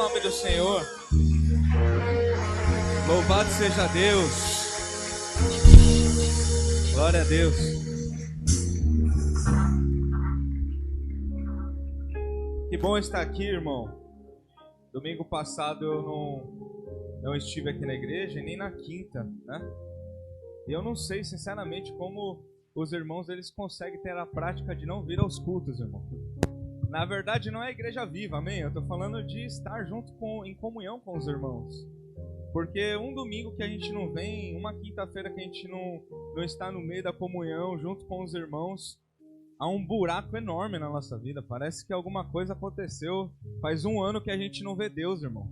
nome do Senhor. Louvado seja Deus. Glória a Deus. Que bom estar aqui, irmão. Domingo passado eu não estive aqui na igreja, nem na quinta, né? E eu não sei, sinceramente, como os irmãos eles conseguem ter a prática de não vir aos cultos, irmão. Na verdade, não é a igreja viva, amém? Eu estou falando de estar junto em comunhão com os irmãos. Porque um domingo que a gente não vem, uma quinta-feira que a gente não está no meio da comunhão, junto com os irmãos, há um buraco enorme na nossa vida. Parece que alguma coisa aconteceu. Faz um ano que a gente não vê Deus, irmão.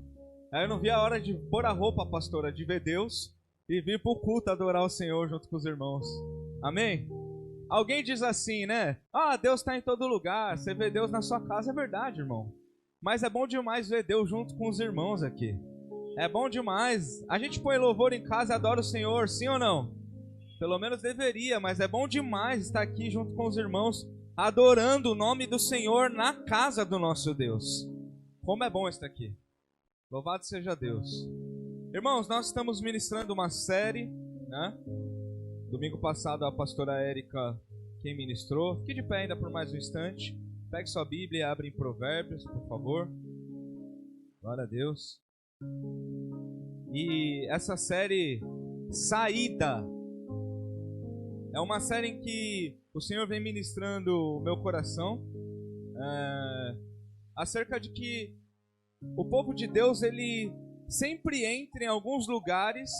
Aí eu não vi a hora de pôr a roupa, pastora, de ver Deus e vir para o culto adorar o Senhor junto com os irmãos. Amém? Alguém diz assim, né? Ah, Deus está em todo lugar. Você vê Deus na sua casa, é verdade, irmão. Mas é bom demais ver Deus junto com os irmãos aqui. É bom demais. A gente põe louvor em casa e adora o Senhor, sim ou não? Pelo menos deveria, mas é bom demais estar aqui junto com os irmãos, adorando o nome do Senhor na casa do nosso Deus. Como é bom estar aqui. Louvado seja Deus. Irmãos, nós estamos ministrando uma série, né? Domingo passado a pastora Érica quem ministrou. Fique de pé ainda por mais um instante. Pegue sua Bíblia e abre em Provérbios, por favor. Glória a Deus. E essa série Saída é uma série em que o Senhor vem ministrando o meu coração acerca de que o povo de Deus ele sempre entra em alguns lugares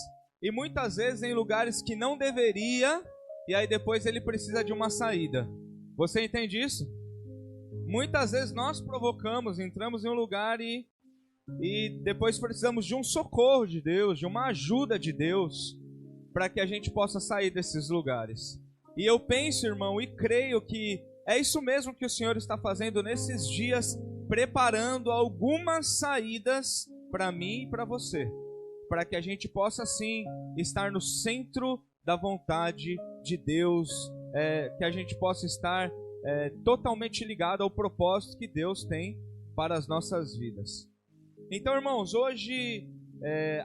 e muitas vezes em lugares que não deveria, e aí depois ele precisa de uma saída. Você entende isso? Muitas vezes nós provocamos, entramos em um lugar e depois precisamos de um socorro de Deus, de uma ajuda de Deus, para que a gente possa sair desses lugares. E eu penso, irmão, e creio que é isso mesmo que o Senhor está fazendo nesses dias, preparando algumas saídas para mim e para você, para que a gente possa sim estar no centro da vontade de Deus, que a gente possa estar totalmente ligado ao propósito que Deus tem para as nossas vidas. Então, irmãos, hoje,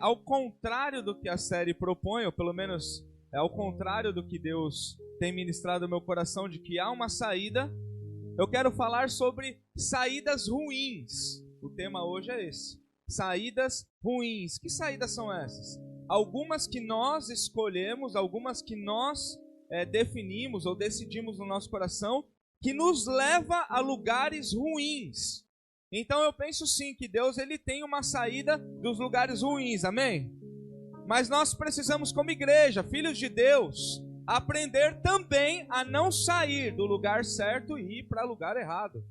ao contrário do que a série propõe, ou pelo menos ao contrário do que Deus tem ministrado no meu coração, de que há uma saída, eu quero falar sobre saídas ruins. O tema hoje é esse. Saídas ruins. Que saídas são essas? Algumas que nós escolhemos, algumas que nós definimos ou decidimos no nosso coração, que nos leva a lugares ruins. Então eu penso sim que Deus ele tem uma saída dos lugares ruins, amém? Mas nós precisamos como igreja, filhos de Deus, aprender também a não sair do lugar certo e ir para o lugar errado.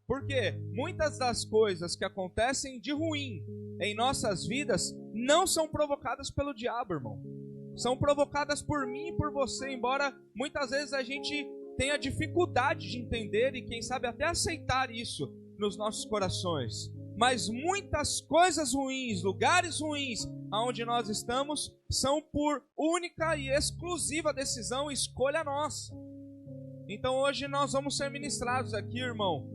Porque muitas das coisas que acontecem de ruim em nossas vidas não são provocadas pelo diabo, irmão. São provocadas por mim e por você, embora muitas vezes a gente tenha dificuldade de entender e quem sabe até aceitar isso nos nossos corações. Mas muitas coisas ruins, lugares ruins aonde nós estamos, são por única e exclusiva decisão e escolha nossa. Então hoje nós vamos ser ministrados aqui, irmão,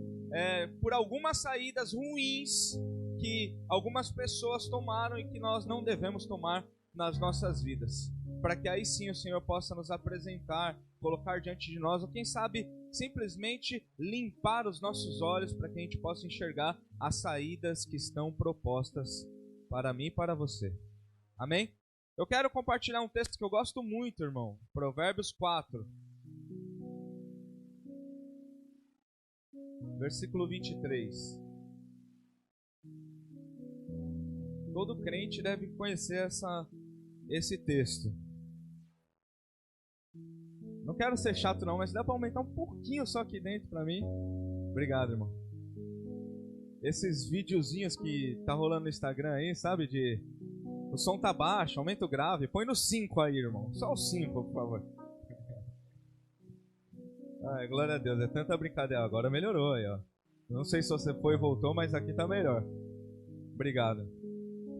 por algumas saídas ruins que algumas pessoas tomaram e que nós não devemos tomar nas nossas vidas, para que aí sim o Senhor possa nos apresentar, colocar diante de nós, ou quem sabe simplesmente limpar os nossos olhos para que a gente possa enxergar as saídas que estão propostas para mim e para você. Amém? Eu quero compartilhar um texto que eu gosto muito, irmão. Provérbios 4. Versículo 23. Todo crente deve conhecer esse texto. Não quero ser chato não, mas dá para aumentar um pouquinho só aqui dentro para mim? Obrigado, irmão. Esses videozinhos que tá rolando no Instagram aí, sabe? O som tá baixo, aumenta o grave. Põe no 5 aí, irmão. Só o 5, por favor. Ai, glória a Deus, é tanta brincadeira. Agora melhorou aí, ó. Não sei se você foi e voltou, mas aqui tá melhor. Obrigado.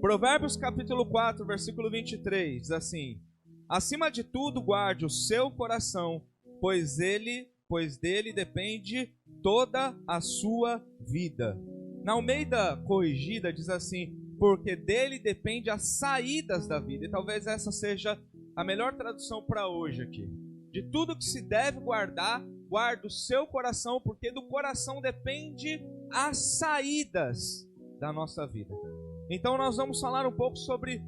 Provérbios capítulo 4, versículo 23, diz assim: acima de tudo guarde o seu coração, pois dele depende toda a sua vida. Na Almeida Corrigida diz assim: porque dele depende as saídas da vida. E talvez essa seja a melhor tradução para hoje aqui. De tudo que se deve guardar, guarda o seu coração, porque do coração depende as saídas da nossa vida. Então nós vamos falar um pouco sobre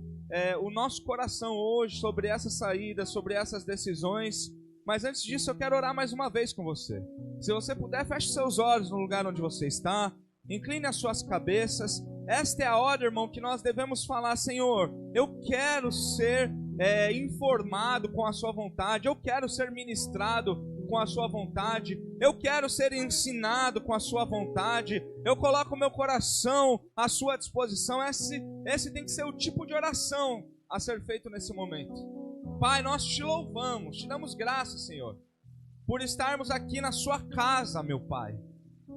o nosso coração hoje, sobre essas saídas, sobre essas decisões. Mas antes disso eu quero orar mais uma vez com você. Se você puder, feche seus olhos no lugar onde você está, incline as suas cabeças. Esta é a hora, irmão, que nós devemos falar: Senhor, eu quero ser informado com a sua vontade, eu quero ser ministrado com a sua vontade, eu quero ser ensinado com a sua vontade, eu coloco meu coração à sua disposição. Esse tem que ser o tipo de oração a ser feito nesse momento. Pai, nós te louvamos, te damos graças, Senhor, por estarmos aqui na sua casa, meu Pai.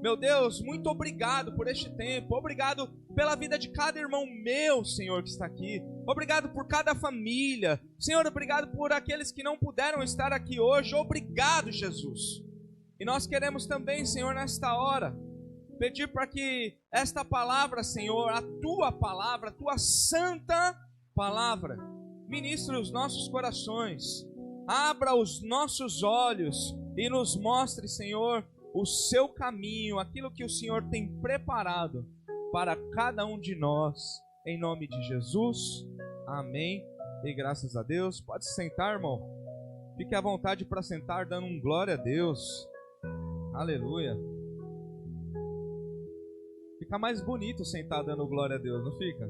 Meu Deus, muito obrigado por este tempo, obrigado pela vida de cada irmão meu, Senhor, que está aqui. Obrigado por cada família. Senhor, obrigado por aqueles que não puderam estar aqui hoje. Obrigado, Jesus. E nós queremos também, Senhor, nesta hora, pedir para que esta palavra, Senhor, a tua santa palavra, ministre os nossos corações, abra os nossos olhos e nos mostre, Senhor, o seu caminho, aquilo que o Senhor tem preparado para cada um de nós, em nome de Jesus, amém, e graças a Deus. Pode se sentar, irmão, fique à vontade para sentar, dando um glória a Deus, aleluia. Fica mais bonito sentar dando glória a Deus, não fica?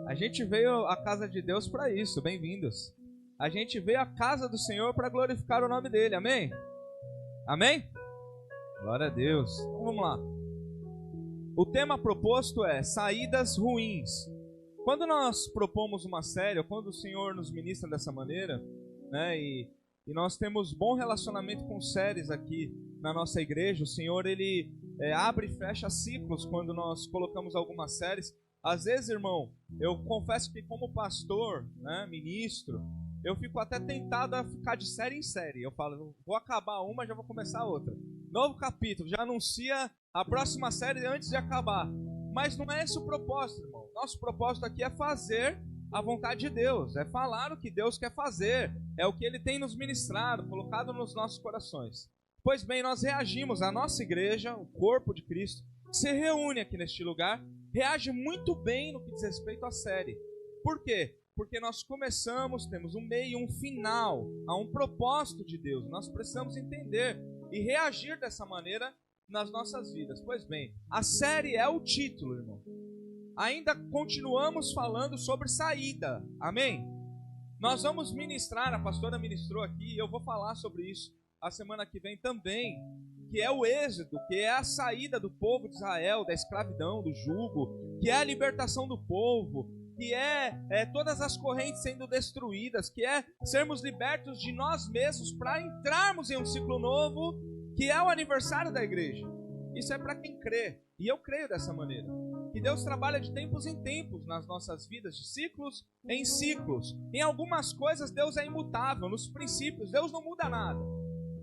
A gente veio à casa de Deus para isso, bem-vindos. A gente veio à casa do Senhor para glorificar o nome dele, amém? Amém? Glória a Deus. Então vamos lá. O tema proposto é saídas ruins. Quando nós propomos uma série, ou quando o Senhor nos ministra dessa maneira, né, e nós temos bom relacionamento com séries aqui na nossa igreja, o Senhor ele abre e fecha ciclos quando nós colocamos algumas séries. Às vezes, irmão, eu confesso que como pastor, né, ministro, eu fico até tentado a ficar de série em série. Eu falo, vou acabar uma, já vou começar outra. Novo capítulo, já anuncia a próxima série antes de acabar. Mas não é esse o propósito, irmão. Nosso propósito aqui é fazer a vontade de Deus, é falar o que Deus quer fazer, é o que Ele tem nos ministrado, colocado nos nossos corações. Pois bem, nós reagimos, a nossa igreja, o corpo de Cristo, que se reúne aqui neste lugar, reage muito bem no que diz respeito à série. Por quê? Porque nós começamos, temos um meio e um final, há um propósito de Deus. Nós precisamos entender e reagir dessa maneira nas nossas vidas. Pois bem, a série é o título, irmão. Ainda continuamos falando sobre saída, amém? Nós vamos ministrar, a pastora ministrou aqui, e eu vou falar sobre isso a semana que vem também, que é o êxodo, que é a saída do povo de Israel, da escravidão, do jugo, que é a libertação do povo, que é todas as correntes sendo destruídas, que é sermos libertos de nós mesmos para entrarmos em um ciclo novo, que é o aniversário da igreja. Isso é para quem crê, e eu creio dessa maneira, que Deus trabalha de tempos em tempos nas nossas vidas, de ciclos em ciclos. Em algumas coisas Deus é imutável, nos princípios Deus não muda nada,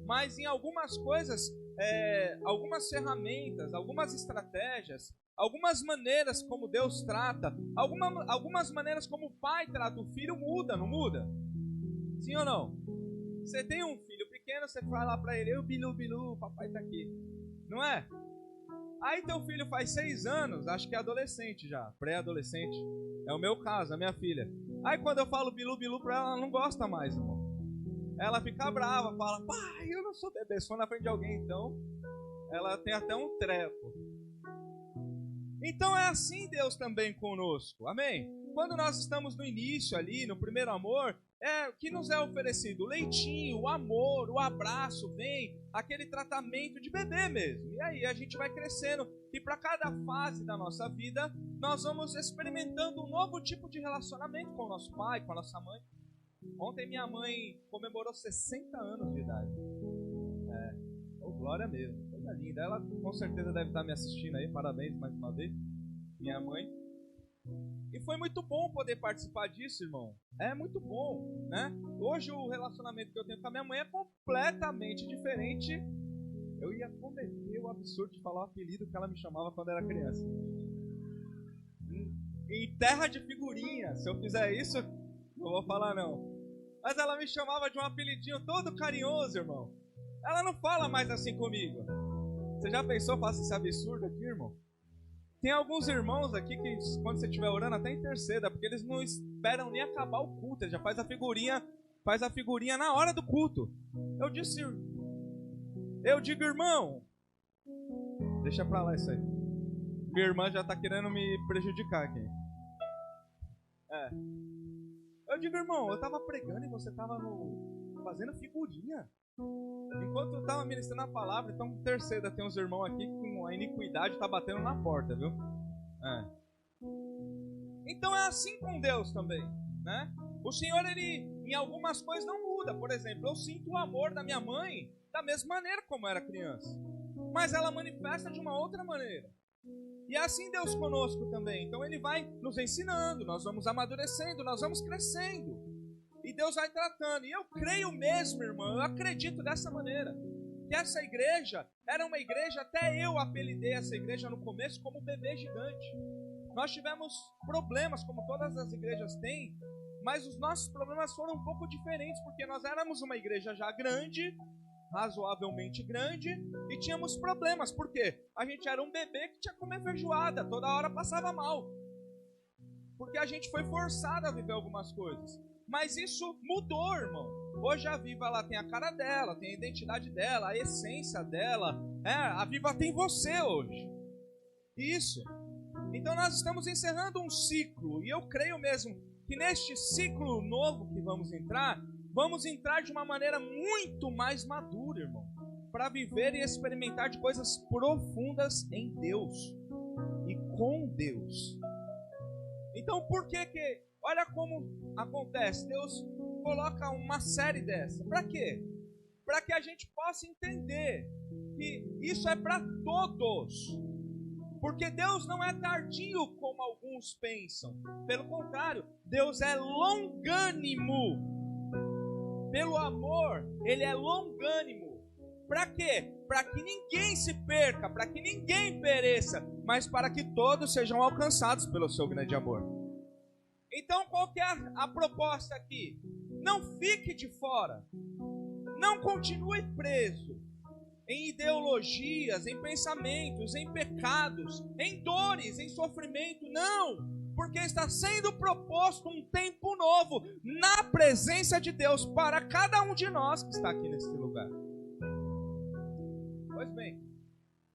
mas em algumas coisas, algumas ferramentas, algumas estratégias, algumas maneiras como Deus trata, algumas maneiras como o pai trata o filho, muda, não muda? Sim ou não? Você tem um filho pequeno, você vai lá pra ele, eu bilu, bilu, papai tá aqui, não é? Aí teu filho faz 6 anos, acho que é adolescente já, pré-adolescente, é o meu caso, a minha filha. Aí quando eu falo bilu, bilu pra ela, ela não gosta mais, irmão. Ela fica brava, fala, pai, eu não sou bebê, se for na frente de alguém, então, ela tem até um treco. Então é assim Deus também conosco, amém? Quando nós estamos no início ali, no primeiro amor, o que nos é oferecido? O leitinho, o amor, o abraço, vem aquele tratamento de bebê mesmo. E aí a gente vai crescendo, e para cada fase da nossa vida, nós vamos experimentando um novo tipo de relacionamento com o nosso pai, com a nossa mãe. Ontem minha mãe comemorou 60 anos de idade. Glória mesmo, coisa linda. Ela com certeza deve estar me assistindo aí, parabéns mais uma vez, minha mãe. E foi muito bom poder participar disso, irmão. É muito bom, né? Hoje o relacionamento que eu tenho com a minha mãe é completamente diferente Eu ia cometer o absurdo de falar o apelido que ela me chamava quando era criança. Em terra de figurinha, se eu fizer isso, não vou falar não. Mas ela me chamava de um apelidinho todo carinhoso, irmão. Ela não fala mais assim comigo. Você já pensou, faça esse absurdo aqui, irmão? Tem alguns irmãos aqui que, quando você estiver orando, até interceda, porque eles não esperam nem acabar o culto, ele já faz a figurinha na hora do culto. Eu digo, irmão, deixa pra lá isso aí. Minha irmã já tá querendo me prejudicar aqui. Eu digo, irmão, eu tava pregando e você tava fazendo figurinha. Enquanto eu tava ministrando a palavra, então interceda, tem uns irmãos aqui com a iniquidade tá batendo na porta, viu? Então é assim com Deus também, né? O Senhor, Ele em algumas coisas não muda. Por exemplo, eu sinto o amor da minha mãe da mesma maneira como era criança, mas ela manifesta de uma outra maneira. E é assim Deus conosco também. Então Ele vai nos ensinando, nós vamos amadurecendo, nós vamos crescendo. E Deus vai tratando. E eu creio mesmo, irmão, eu acredito dessa maneira, que essa igreja era uma igreja, até eu apelidei essa igreja no começo como bebê gigante. Nós tivemos problemas, como todas as igrejas têm, mas os nossos problemas foram um pouco diferentes, porque nós éramos uma igreja já grande, razoavelmente grande, e tínhamos problemas. Por quê? A gente era um bebê que tinha que comer feijoada, toda hora passava mal, porque a gente foi forçado a viver algumas coisas. Mas isso mudou, irmão. Hoje a Viva, ela tem a cara dela, tem a identidade dela, a essência dela. A Viva tem você hoje. Isso. Então nós estamos encerrando um ciclo, e eu creio mesmo que neste ciclo novo que vamos entrar de uma maneira muito mais madura, irmão, para viver e experimentar de coisas profundas em Deus e com Deus. Então por que olha como acontece, Deus coloca uma série dessa, para quê? Para que a gente possa entender que isso é para todos. Porque Deus não é tardio como alguns pensam. Pelo contrário, Deus é longânimo. Pelo amor, Ele é longânimo. Para quê? Para que ninguém se perca, para que ninguém pereça, mas para que todos sejam alcançados pelo seu grande amor. Então, qual que é a proposta aqui? Não fique de fora. Não continue preso em ideologias, em pensamentos, em pecados, em dores, em sofrimento. Não, porque está sendo proposto um tempo novo na presença de Deus para cada um de nós que está aqui nesse lugar. Pois bem,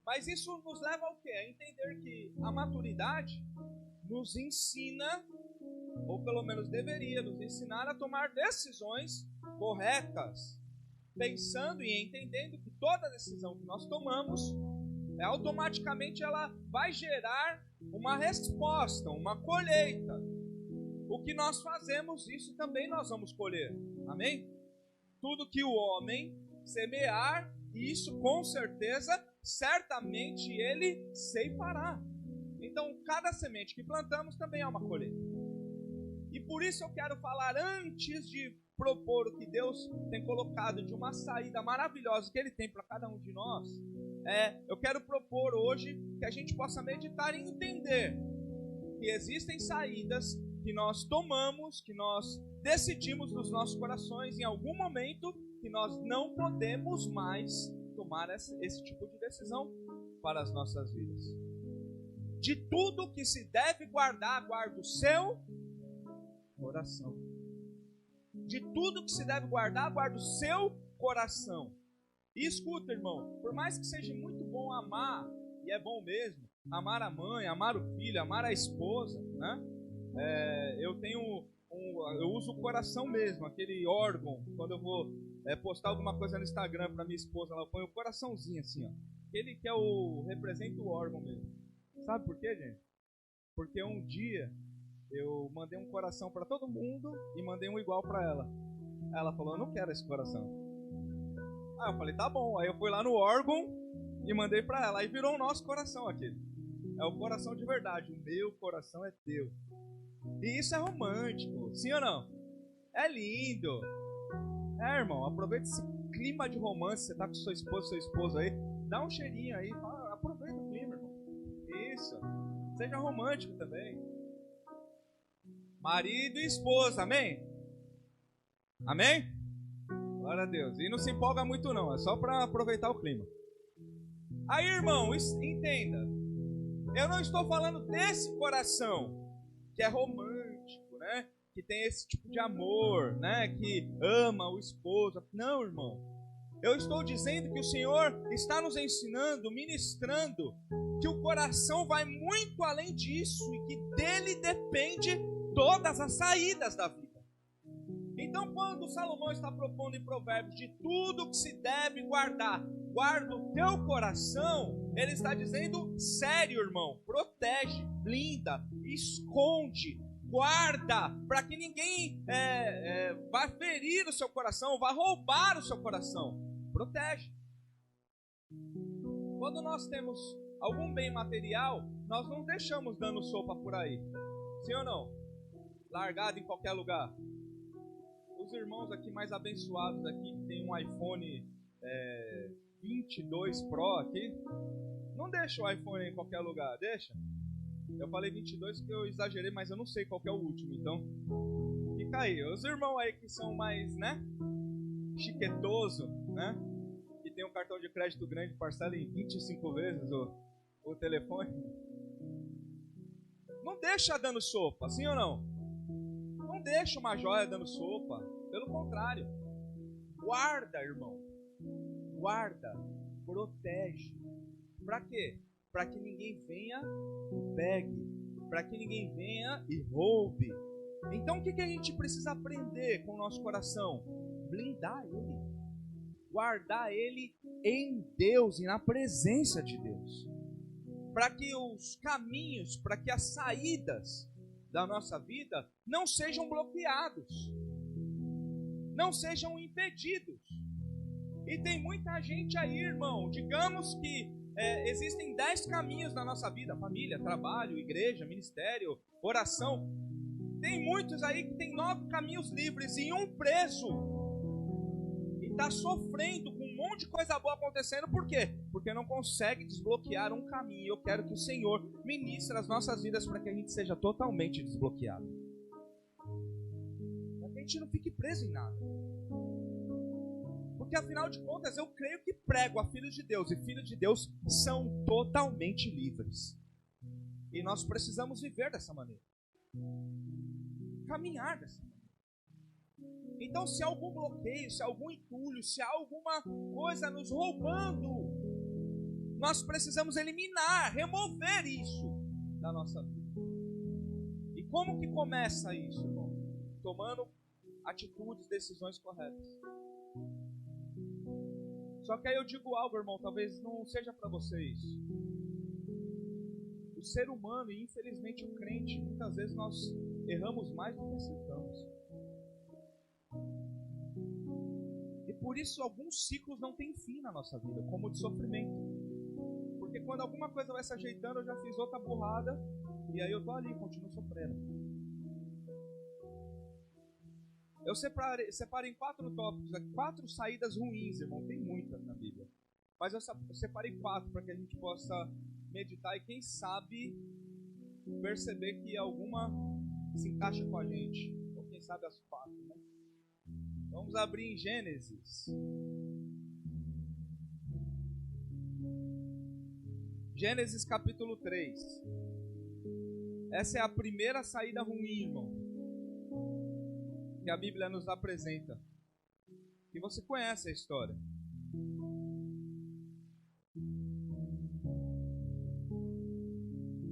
mas isso nos leva ao quê? A entender que a maturidade nos ensina, ou pelo menos deveria nos ensinar a tomar decisões corretas, pensando e entendendo que toda decisão que nós tomamos, automaticamente ela vai gerar uma resposta, uma colheita. O que nós fazemos, isso também nós vamos colher. Amém? Tudo que o homem semear, isso com certeza, certamente ele ceifará. Então, cada semente que plantamos também é uma colheita. E por isso eu quero falar, antes de propor o que Deus tem colocado de uma saída maravilhosa que Ele tem para cada um de nós, eu quero propor hoje que a gente possa meditar e entender que existem saídas que nós tomamos, que nós decidimos nos nossos corações em algum momento, que nós não podemos mais tomar esse tipo de decisão para as nossas vidas. De tudo que se deve guardar, guarda o seu coração. De tudo que se deve guardar, guarda o seu coração. E escuta, irmão, por mais que seja muito bom amar, e é bom mesmo, amar a mãe, amar o filho, amar a esposa, né? Eu uso o coração mesmo, aquele órgão, quando eu vou postar alguma coisa no Instagram para minha esposa, ela põe o coraçãozinho assim, ó. Aquele que representa o órgão mesmo. Sabe por quê, gente? Porque um dia eu mandei um coração para todo mundo e mandei um igual para ela. Aí ela falou, eu não quero esse coração. Aí eu falei, tá bom. Aí eu fui lá no órgão e mandei para ela. Aí virou o nosso coração aquele. É o coração de verdade. O meu coração é teu. E isso é romântico, sim ou não? É lindo. Irmão, aproveita esse clima de romance. Você tá com sua esposa, seu esposo aí. Dá um cheirinho aí, aproveita o clima, irmão. Isso. Seja romântico também. Marido e esposa, amém? Amém? Glória a Deus. E não se empolga muito não, é só para aproveitar o clima. Aí, irmão, entenda. Eu não estou falando desse coração que é romântico, né? Que tem esse tipo de amor, né? Que ama o esposo. Não, irmão. Eu estou dizendo que o Senhor está nos ensinando, ministrando, que o coração vai muito além disso e que dele depende todas as saídas da vida. Então, quando Salomão está propondo em Provérbios de tudo que se deve guardar, guarda o teu coração, ele está dizendo sério, irmão, protege, blinda, esconde, guarda, para que ninguém vá ferir o seu coração, vá roubar o seu coração. Protege. Quando nós temos algum bem material, nós não deixamos dando sopa por aí. Sim ou não? Largado em qualquer lugar. Os irmãos aqui mais abençoados aqui, que tem um iPhone 22 Pro aqui, não deixa o iPhone em qualquer lugar, deixa? Eu falei 22 porque eu exagerei, mas eu não sei qual que é o último, então fica aí. Os irmãos aí que são mais, né, chiquetoso, né, que tem um cartão de crédito grande, parcela em 25 vezes o telefone, não deixa dando sopa, sim ou não? Não deixa uma joia dando sopa, pelo contrário, guarda, irmão, guarda, protege. Para quê? Para que ninguém venha e pegue, para que ninguém venha e roube. Então o que a gente precisa aprender com o nosso coração? Blindar ele, guardar ele em Deus e na presença de Deus, para que os caminhos, para que as saídas da nossa vida não sejam bloqueados, não sejam impedidos. E tem muita gente aí, irmão, digamos que existem 10 caminhos na nossa vida: família, trabalho, igreja, ministério, oração. Tem muitos aí que tem 9 caminhos livres e um preso, e está sofrendo com um monte de coisa boa acontecendo. Por quê? Porque não consegue desbloquear um caminho. Eu quero que o Senhor ministre as nossas vidas para que a gente seja totalmente desbloqueado, para que a gente não fique preso em nada. Porque afinal de contas eu creio que prego a filhos de Deus, e filhos de Deus são totalmente livres, e nós precisamos viver dessa maneira, caminhar dessa maneira. Então, se há algum bloqueio, se há algum entulho, se há alguma coisa nos roubando, nós precisamos eliminar, remover isso da nossa vida. E como que começa isso, irmão? Tomando atitudes, decisões corretas. Só que aí eu digo algo, irmão, talvez não seja para vocês. O ser humano, e infelizmente o crente, muitas vezes nós erramos mais do que acertamos. E por isso alguns ciclos não têm fim na nossa vida, como o de sofrimento. Porque quando alguma coisa vai se ajeitando, eu já fiz outra burrada, e aí eu tô ali, continuo sofrendo. Eu separo em 4 tópicos, 4 saídas ruins, irmão. Tem muitas na Bíblia. Mas eu separei 4 para que a gente possa meditar e, quem sabe, perceber que alguma se encaixa com a gente. Ou quem sabe as 4, né? Vamos abrir em Gênesis. Gênesis capítulo 3. Essa é a primeira saída ruim, irmão, que a Bíblia nos apresenta. E você conhece a história.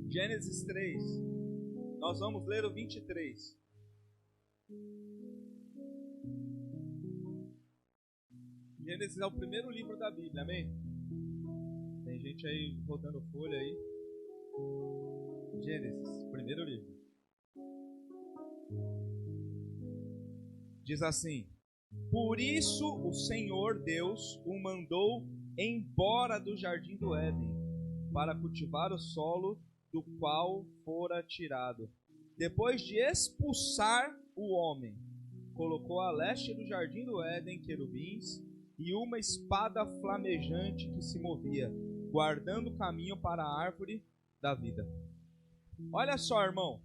Gênesis 3. Nós vamos ler o 23. Gênesis é o primeiro livro da Bíblia, amém? Tem gente aí rodando folha aí. Gênesis, primeiro livro. Diz assim: por isso o Senhor Deus o mandou embora do jardim do Éden, para cultivar o solo do qual fora tirado. Depois de expulsar o homem, colocou a leste do jardim do Éden querubins e uma espada flamejante que se movia, guardando o caminho para a árvore da vida. Olha só, irmão,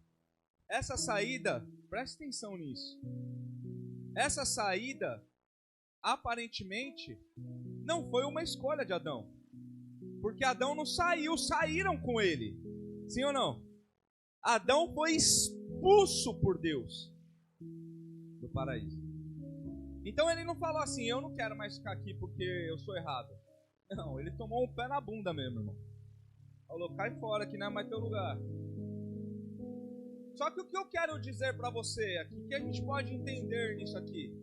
essa saída, preste atenção nisso. Essa saída, aparentemente, não foi uma escolha de Adão. Porque Adão não saiu, saíram com ele. Sim ou não? Adão foi expulso por Deus do paraíso. Então ele não falou assim, eu não quero mais ficar aqui porque eu sou errado. Não, ele tomou um pé na bunda mesmo, irmão. Falou, cai fora que não é mais teu lugar. Só que o que eu quero dizer para você aqui, que a gente pode entender nisso aqui,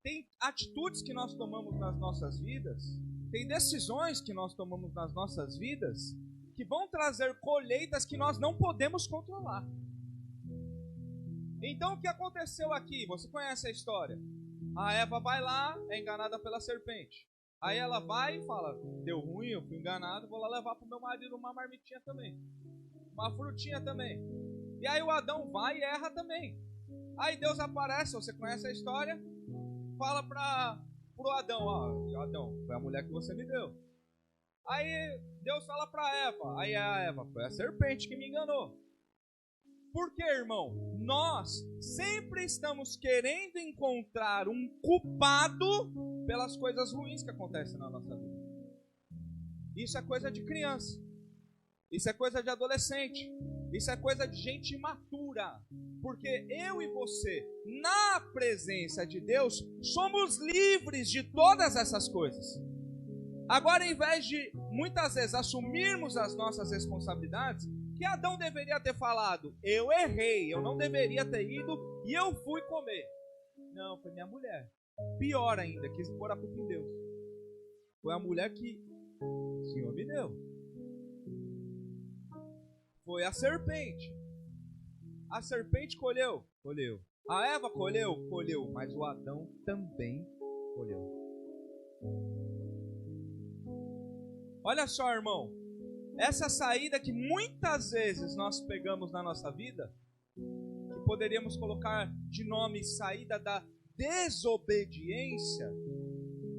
tem atitudes que nós tomamos nas nossas vidas, tem decisões que nós tomamos nas nossas vidas, que vão trazer colheitas que nós não podemos controlar. Então o que aconteceu aqui? Você conhece a história. A Eva vai lá, é enganada pela serpente. Aí ela vai e fala, deu ruim, eu fui enganado, vou lá levar para o meu marido uma marmitinha também. Uma frutinha também. E aí o Adão vai e erra também. Aí Deus aparece, você conhece a história, fala pro Adão, ó, Adão, foi a mulher que você me deu. Aí Deus fala para Eva, aí a Eva, foi a serpente que me enganou. Por quê, irmão? Nós sempre estamos querendo encontrar um culpado pelas coisas ruins que acontecem na nossa vida. Isso é coisa de criança. Isso é coisa de adolescente. Isso é coisa de gente imatura. Porque eu e você, na presença de Deus, somos livres de todas essas coisas. Agora, em vez de, muitas vezes, assumirmos as nossas responsabilidades, que Adão deveria ter falado, eu errei, eu não deveria ter ido e eu fui comer. Não, foi minha mulher. Pior ainda, quis pôr a culpa em Deus. Foi a mulher que o Senhor me deu. Foi a serpente. A serpente colheu? Colheu. A Eva colheu? Colheu. Mas o Adão também colheu. Olha só, irmão. Essa saída que muitas vezes nós pegamos na nossa vida, que poderíamos colocar de nome saída da desobediência,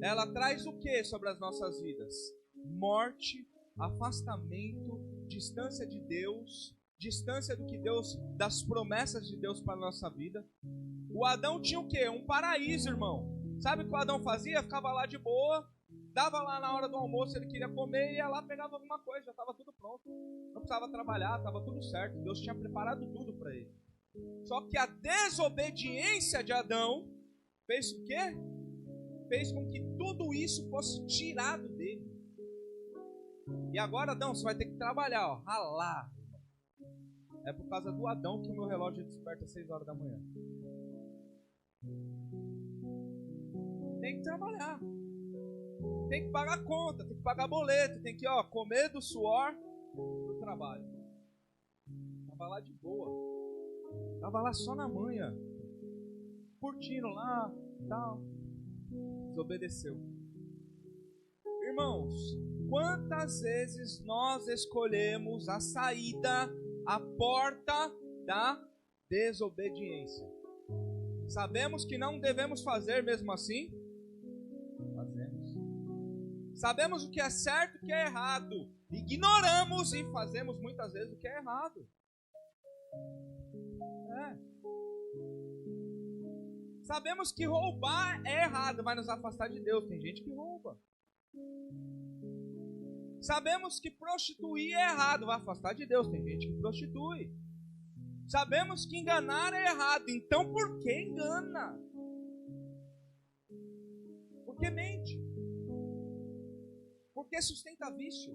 ela traz o que sobre as nossas vidas? Morte, afastamento, distância de Deus, distância do que Deus, das promessas de Deus para a nossa vida. O Adão tinha o quê? Um paraíso, irmão. Sabe o que o Adão fazia? Ficava lá de boa, dava lá na hora do almoço, ele queria comer, ia lá, pegava alguma coisa, já estava tudo pronto. Não precisava trabalhar, estava tudo certo. Deus tinha preparado tudo para ele. Só que a desobediência de Adão fez o quê? Fez com que tudo isso fosse tirado dele. E agora, Adão, você vai ter que trabalhar, ó, ralar. É por causa do Adão que o meu relógio desperta às 6 horas da manhã. Tem que trabalhar. Tem que pagar conta, tem que pagar boleto, tem que, ó, comer do suor do trabalho. Tava lá de boa. Tava lá só na manhã. Curtindo lá, tal. Desobedeceu. Irmãos, quantas vezes nós escolhemos a saída, a porta da desobediência? Sabemos que não devemos fazer mesmo assim? Fazemos. Sabemos o que é certo e o que é errado. Ignoramos e fazemos muitas vezes o que é errado. Sabemos que roubar é errado, vai nos afastar de Deus. Tem gente que rouba. Sabemos que prostituir é errado, vai afastar de Deus. Tem gente que prostitui. Sabemos que enganar é errado, então por que engana? Por que mente? Por que sustenta vício?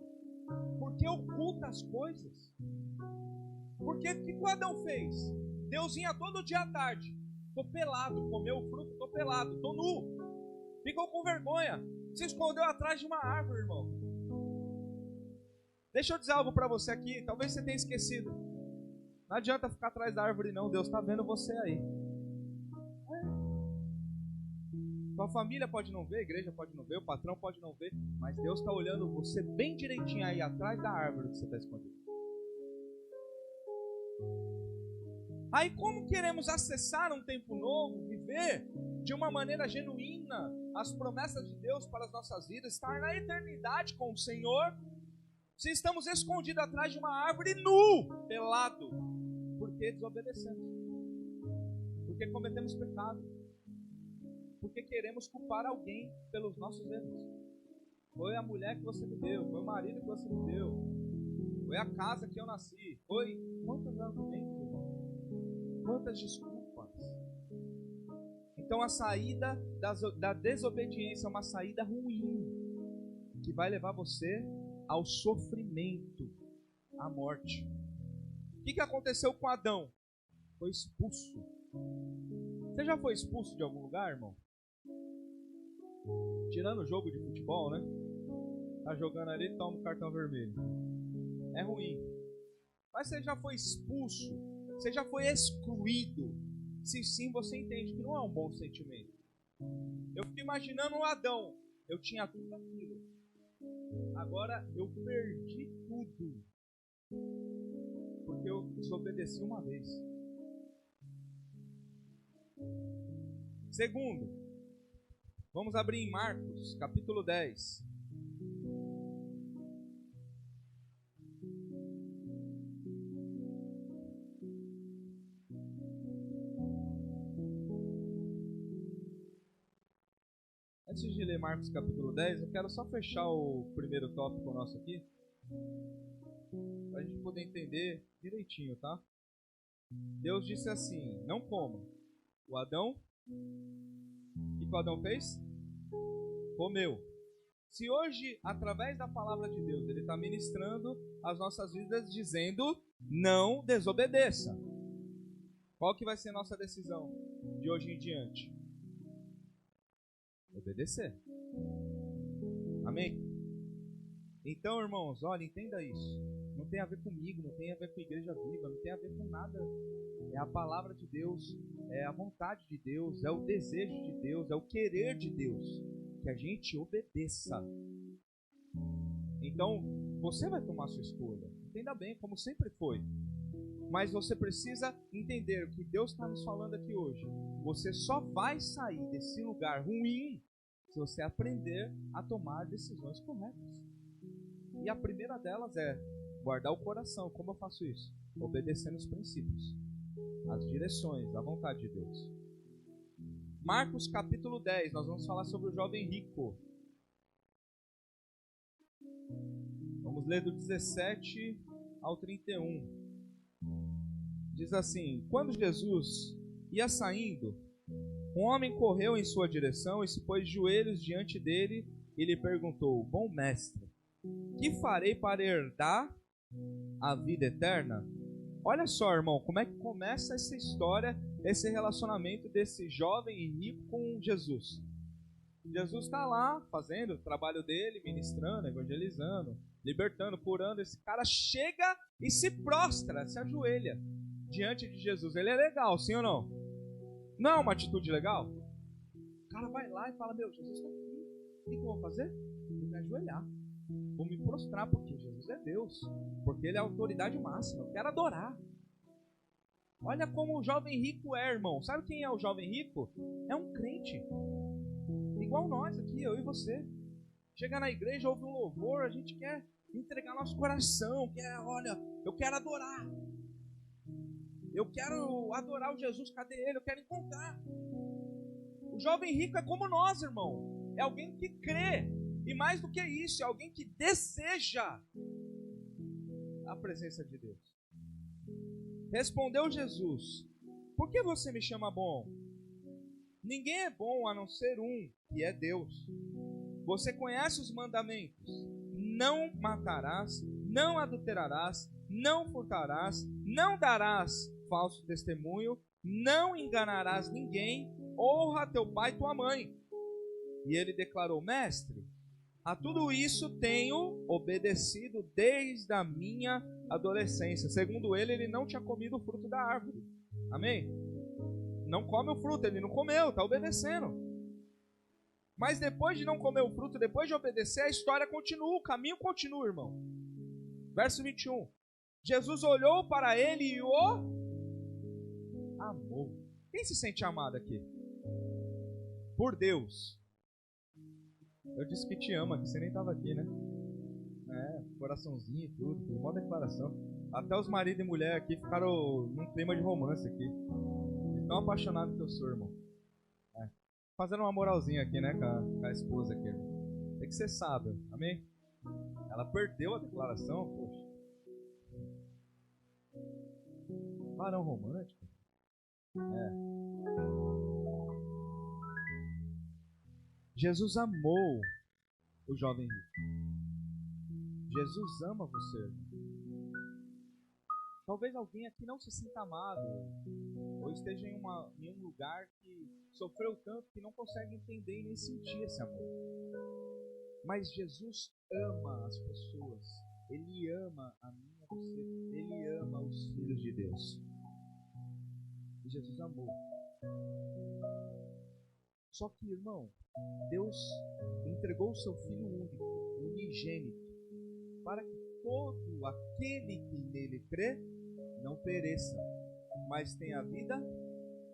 Por que oculta as coisas? Porque o que o Adão fez? Deus vinha todo dia à tarde. Tô pelado, comeu o fruto, tô pelado, tô nu. Ficou com vergonha. Se escondeu atrás de uma árvore, irmão. Deixa eu dizer algo para você aqui, talvez você tenha esquecido. Não adianta ficar atrás da árvore não, Deus está vendo você aí. Sua família pode não ver, a igreja pode não ver, o patrão pode não ver, mas Deus está olhando você bem direitinho aí atrás da árvore que você está escondido. Aí como queremos acessar um tempo novo, viver, de uma maneira genuína as promessas de Deus para as nossas vidas, estar na eternidade com o Senhor, se estamos escondidos atrás de uma árvore nu, pelado, porque desobedecemos, porque cometemos pecado, porque queremos culpar alguém pelos nossos erros. Foi a mulher que você me deu, foi o marido que você me deu, foi a casa que eu nasci, foi quantos argumentos, irmão? Quantas desculpas. Então a saída da desobediência é uma saída ruim, que vai levar você ao sofrimento, à morte. O que aconteceu com Adão? Foi expulso. Você já foi expulso de algum lugar, irmão? Tirando o jogo de futebol, né? Tá jogando ali e toma um cartão vermelho. É ruim. Mas você já foi expulso? Você já foi excluído? Se sim, você entende que não é um bom sentimento. Eu fico imaginando um Adão. Eu tinha tudo aquilo. Agora eu perdi tudo. Porque eu desobedeci uma vez. Segundo, vamos abrir em Marcos, capítulo 10. Antes de ler Marcos capítulo 10, eu quero só fechar o primeiro tópico nosso aqui, para a gente poder entender direitinho, tá? Deus disse assim, não coma. O Adão, o que o Adão fez? Comeu. Se hoje, através da palavra de Deus, Ele está ministrando as nossas vidas dizendo, não desobedeça. Qual que vai ser a nossa decisão de hoje em diante? Obedecer. Amém? Então, irmãos, olha, entenda isso. Não tem a ver comigo, não tem a ver com a igreja viva, não tem a ver com nada. É a palavra de Deus, é a vontade de Deus, é o desejo de Deus, é o querer de Deus. Que a gente obedeça. Então, você vai tomar a sua escolha. Entenda bem, como sempre foi. Mas você precisa entender o que Deus está nos falando aqui hoje. Você só vai sair desse lugar ruim se você aprender a tomar decisões corretas. E a primeira delas é guardar o coração. Como eu faço isso? Obedecendo os princípios, as direções, a vontade de Deus. Marcos capítulo 10, nós vamos falar sobre o jovem rico. Vamos ler do 17 ao 31. Diz assim, quando Jesus ia saindo, um homem correu em sua direção e se pôs de joelhos diante dele e lhe perguntou, bom mestre, que farei para herdar a vida eterna? Olha só, irmão, como é que começa essa história, esse relacionamento desse jovem e rico com Jesus. Jesus está lá fazendo o trabalho dele, ministrando, evangelizando, libertando, curando. Esse cara chega e se prostra, se ajoelha diante de Jesus. Ele é legal, sim ou não? Não é uma atitude legal? O cara vai lá e fala, meu, Jesus está aqui. O que eu vou fazer? Vou me ajoelhar. Vou me prostrar, porque Jesus é Deus. Porque Ele é a autoridade máxima. Eu quero adorar. Olha como o jovem rico é, irmão. Sabe quem é o jovem rico? É um crente. Igual nós aqui, eu e você. Chega na igreja, ouve um louvor, a gente quer entregar nosso coração. Olha, eu quero adorar. Eu quero adorar o Jesus, cadê ele? Eu quero encontrar. O jovem rico é como nós, irmão. É alguém que crê. E mais do que isso, é alguém que deseja a presença de Deus. Respondeu Jesus, por que você me chama bom? Ninguém é bom a não ser um, que é Deus. Você conhece os mandamentos. Não matarás, não adulterarás, não furtarás, não darás falso testemunho, não enganarás ninguém, honra teu pai e tua mãe. E ele declarou, mestre, a tudo isso tenho obedecido desde a minha adolescência. Segundo ele não tinha comido o fruto da árvore. Amém? Não come o fruto, ele não comeu, está obedecendo. Mas depois de não comer o fruto, depois de obedecer, a história continua, o caminho continua, irmão. Verso 21. Jesus olhou para ele e o amou. Quem se sente amado aqui? por Deus. Eu disse que te amo aqui, você nem estava aqui, né? Coraçãozinho e tudo, uma declaração. Até os maridos e mulher aqui ficaram num clima de romance aqui. De tão apaixonado que eu sou, irmão. Fazendo uma moralzinha aqui, né, com a esposa aqui. Tem que ser sábio, amém? Ela perdeu a declaração, poxa. Varão romântico? Jesus amou o jovem rico. Jesus ama você, irmão. Talvez alguém aqui não se sinta amado, ou esteja em um lugar que sofreu tanto que não consegue entender e nem sentir esse amor. Mas Jesus ama as pessoas. Ele ama a mim e a você. Ele ama os filhos de Deus. E Jesus amou. Só que, irmão, Deus entregou o seu Filho único, unigênito, para que todo aquele que nele crê não pereça, mas tenha vida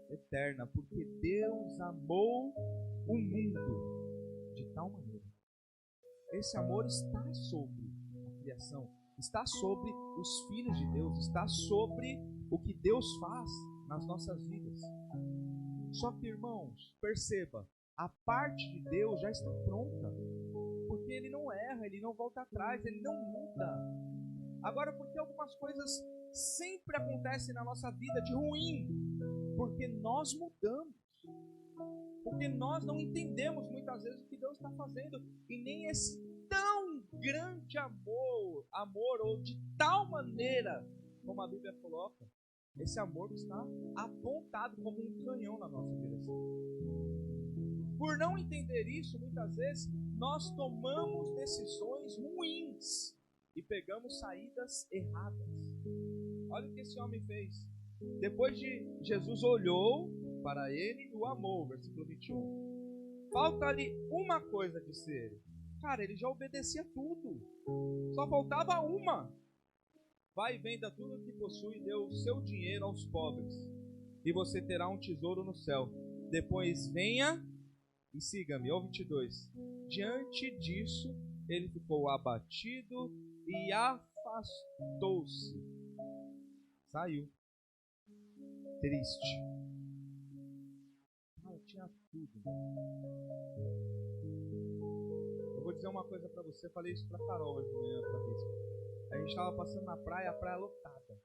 eterna, porque Deus amou o mundo de tal maneira. Esse amor está sobre a criação, está sobre os filhos de Deus, está sobre o que Deus faz nas nossas vidas. Só que, irmãos, perceba, a parte de Deus já está pronta, porque Ele não erra, Ele não volta atrás, Ele não muda. Agora, porque algumas coisas sempre acontecem na nossa vida de ruim, porque nós mudamos, porque nós não entendemos muitas vezes o que Deus está fazendo, e nem esse tão grande amor, ou de tal maneira, como a Bíblia coloca, esse amor está apontado como um canhão na nossa direção. Por não entender isso, muitas vezes, nós tomamos decisões ruins e pegamos saídas erradas. Olha o que esse homem fez. Depois de Jesus olhou para ele e o amou, versículo 21. Falta-lhe uma coisa, disse ele. Cara, ele já obedecia tudo. Só faltava uma. Vai e venda tudo o que possui e dê o seu dinheiro aos pobres, e você terá um tesouro no céu. Depois venha e siga-me. Ó 22. Diante disso, ele ficou abatido e afastou-se. Saiu. Triste. Eu tinha tudo. Eu vou dizer uma coisa pra você. Eu falei isso pra Carol hoje de manhã, pra Bispo. A gente estava passando na praia, a praia lotada.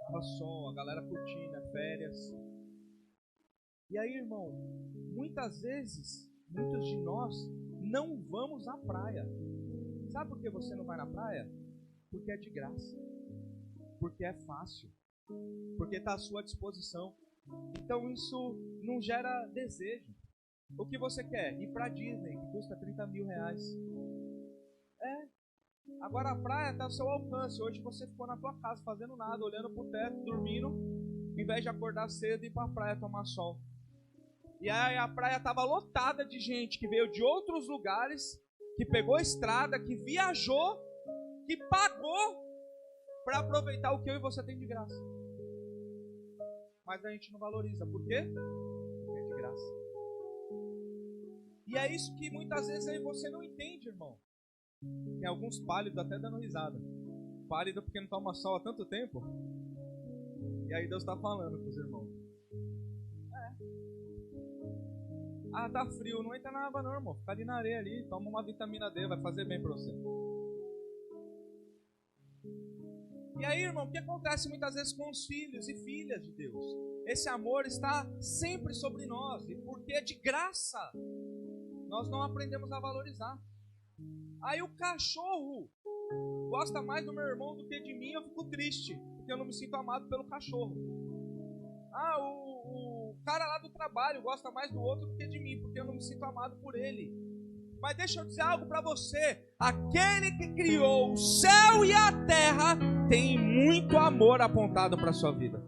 Tava sol, a galera curtindo, férias. E aí, irmão, muitas vezes, muitos de nós não vamos à praia. Sabe por que você não vai na praia? Porque é de graça. Porque é fácil. Porque está à sua disposição. Então isso não gera desejo. O que você quer? Ir para Disney, que custa 30 mil reais. Agora a praia está ao seu alcance. Hoje você ficou na tua casa fazendo nada, olhando para o teto, dormindo, em vez de acordar cedo e ir para a praia tomar sol. E aí a praia estava lotada de gente que veio de outros lugares, que pegou a estrada, que viajou, que pagou para aproveitar o que eu e você tem de graça. Mas a gente não valoriza. Por quê? Porque é de graça. E é isso que muitas vezes aí você não entende, irmão. Tem alguns pálidos até dando risada. Pálido porque não toma sol há tanto tempo. E aí Deus está falando com os irmãos. Tá frio, não entra na água não, irmão. Fica ali na areia ali, toma uma vitamina D, vai fazer bem para você. E aí, irmão, o que acontece muitas vezes com os filhos e filhas de Deus? Esse amor está sempre sobre nós, e porque é de graça, nós não aprendemos a valorizar. Aí o cachorro gosta mais do meu irmão do que de mim, eu fico triste, porque eu não me sinto amado pelo cachorro. O cara lá do trabalho gosta mais do outro do que de mim, porque eu não me sinto amado por ele. Mas deixa eu dizer algo para você. Aquele que criou o céu e a terra tem muito amor apontado para a sua vida.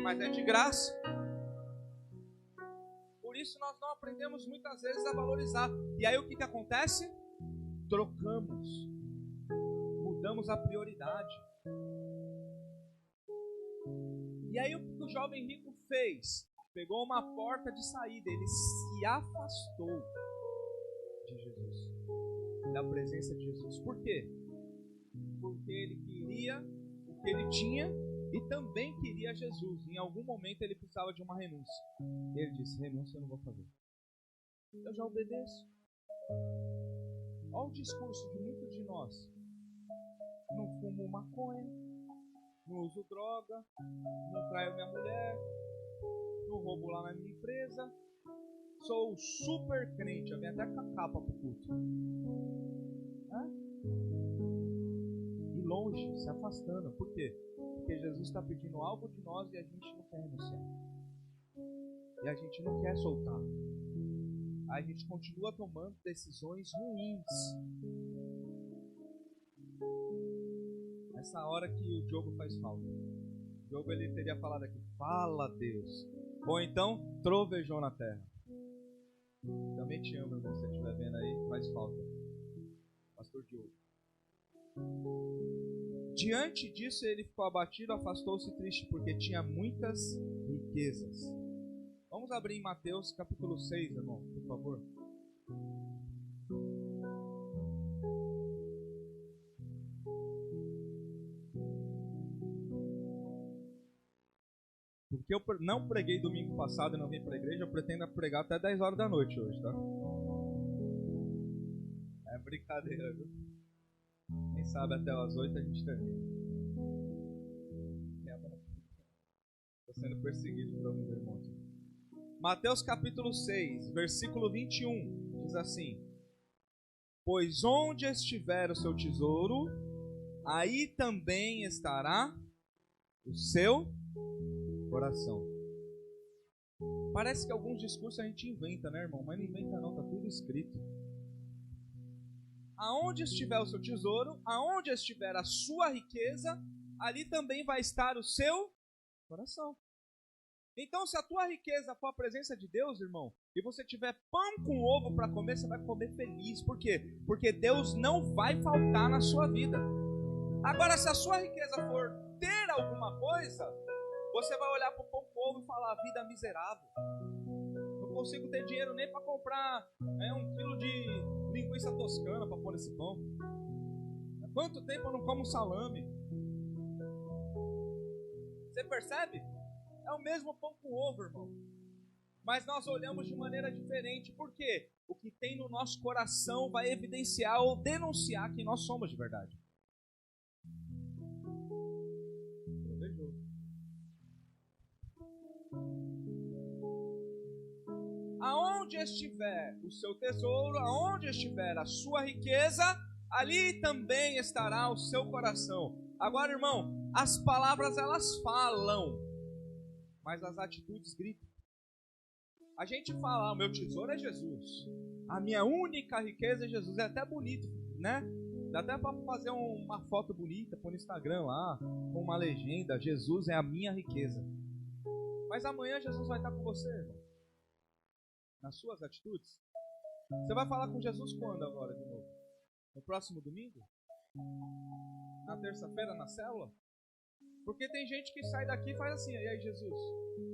Mas é de graça. Por isso nós não aprendemos muitas vezes a valorizar. E aí o que acontece? Trocamos. Mudamos a prioridade. E aí o que o jovem rico fez? pegou uma porta de saída, ele se afastou de Jesus, da presença de Jesus. Por quê? Porque ele queria o que ele tinha e também queria Jesus. Em algum momento ele precisava de uma renúncia. Ele disse: renúncia eu não vou fazer, eu já obedeço. Olha o discurso de muitos de nós: não fumo maconha, não uso droga, não traio minha mulher, não roubo lá na minha empresa, sou super crente, eu venho até com a capa pro culto. E longe, se afastando. Por quê? Porque Jesus está pedindo algo de nós e a gente não quer renunciar. E a gente não quer soltar. A gente continua tomando decisões ruins. Nessa hora que o Diogo faz falta. O Diogo, ele teria falado aqui: fala, Deus. Ou então, trovejou na terra. Também te amo, irmão, se você estiver vendo aí, faz falta. Pastor Diogo. Diante disso, ele ficou abatido, afastou-se triste, porque tinha muitas riquezas. Vamos abrir em Mateus capítulo 6, irmão, por favor. Porque eu não preguei domingo passado e não vim para a igreja, eu pretendo pregar até 10 horas da noite hoje, tá? É brincadeira, viu? Quem sabe até as 8 a gente termina. Estou sendo perseguido por alguns irmãos. Mateus capítulo 6, versículo 21, diz assim: pois onde estiver o seu tesouro, aí também estará o seu coração. Parece que alguns discursos a gente inventa, né, irmão? Mas não inventa não, tá tudo escrito. Aonde estiver o seu tesouro, aonde estiver a sua riqueza, ali também vai estar o seu coração. Então, se a tua riqueza for a presença de Deus, irmão, e você tiver pão com ovo para comer, você vai comer feliz. Por quê? Porque Deus não vai faltar na sua vida. Agora, se a sua riqueza for ter alguma coisa, você vai olhar para o pão com ovo e falar: vida miserável. Não consigo ter dinheiro nem para comprar 1 quilo de linguiça toscana para pôr nesse pão. Há quanto tempo eu não como salame? Você percebe? É o mesmo pão com ovo, irmão. Mas nós olhamos de maneira diferente. Por quê? O que tem no nosso coração vai evidenciar ou denunciar quem nós somos de verdade. Aonde estiver o seu tesouro, aonde estiver a sua riqueza, ali também estará o seu coração. Agora, irmão, as palavras elas falam, mas as atitudes gritam. A gente fala: o meu tesouro é Jesus, a minha única riqueza é Jesus. É até bonito, né? Dá até para fazer uma foto bonita, pôr no Instagram lá, com uma legenda: Jesus é a minha riqueza. Mas amanhã Jesus vai estar com você, irmão, nas suas atitudes. Você vai falar com Jesus quando agora de novo? No próximo domingo? Na terça-feira na célula? Porque tem gente que sai daqui e faz assim: e aí, Jesus,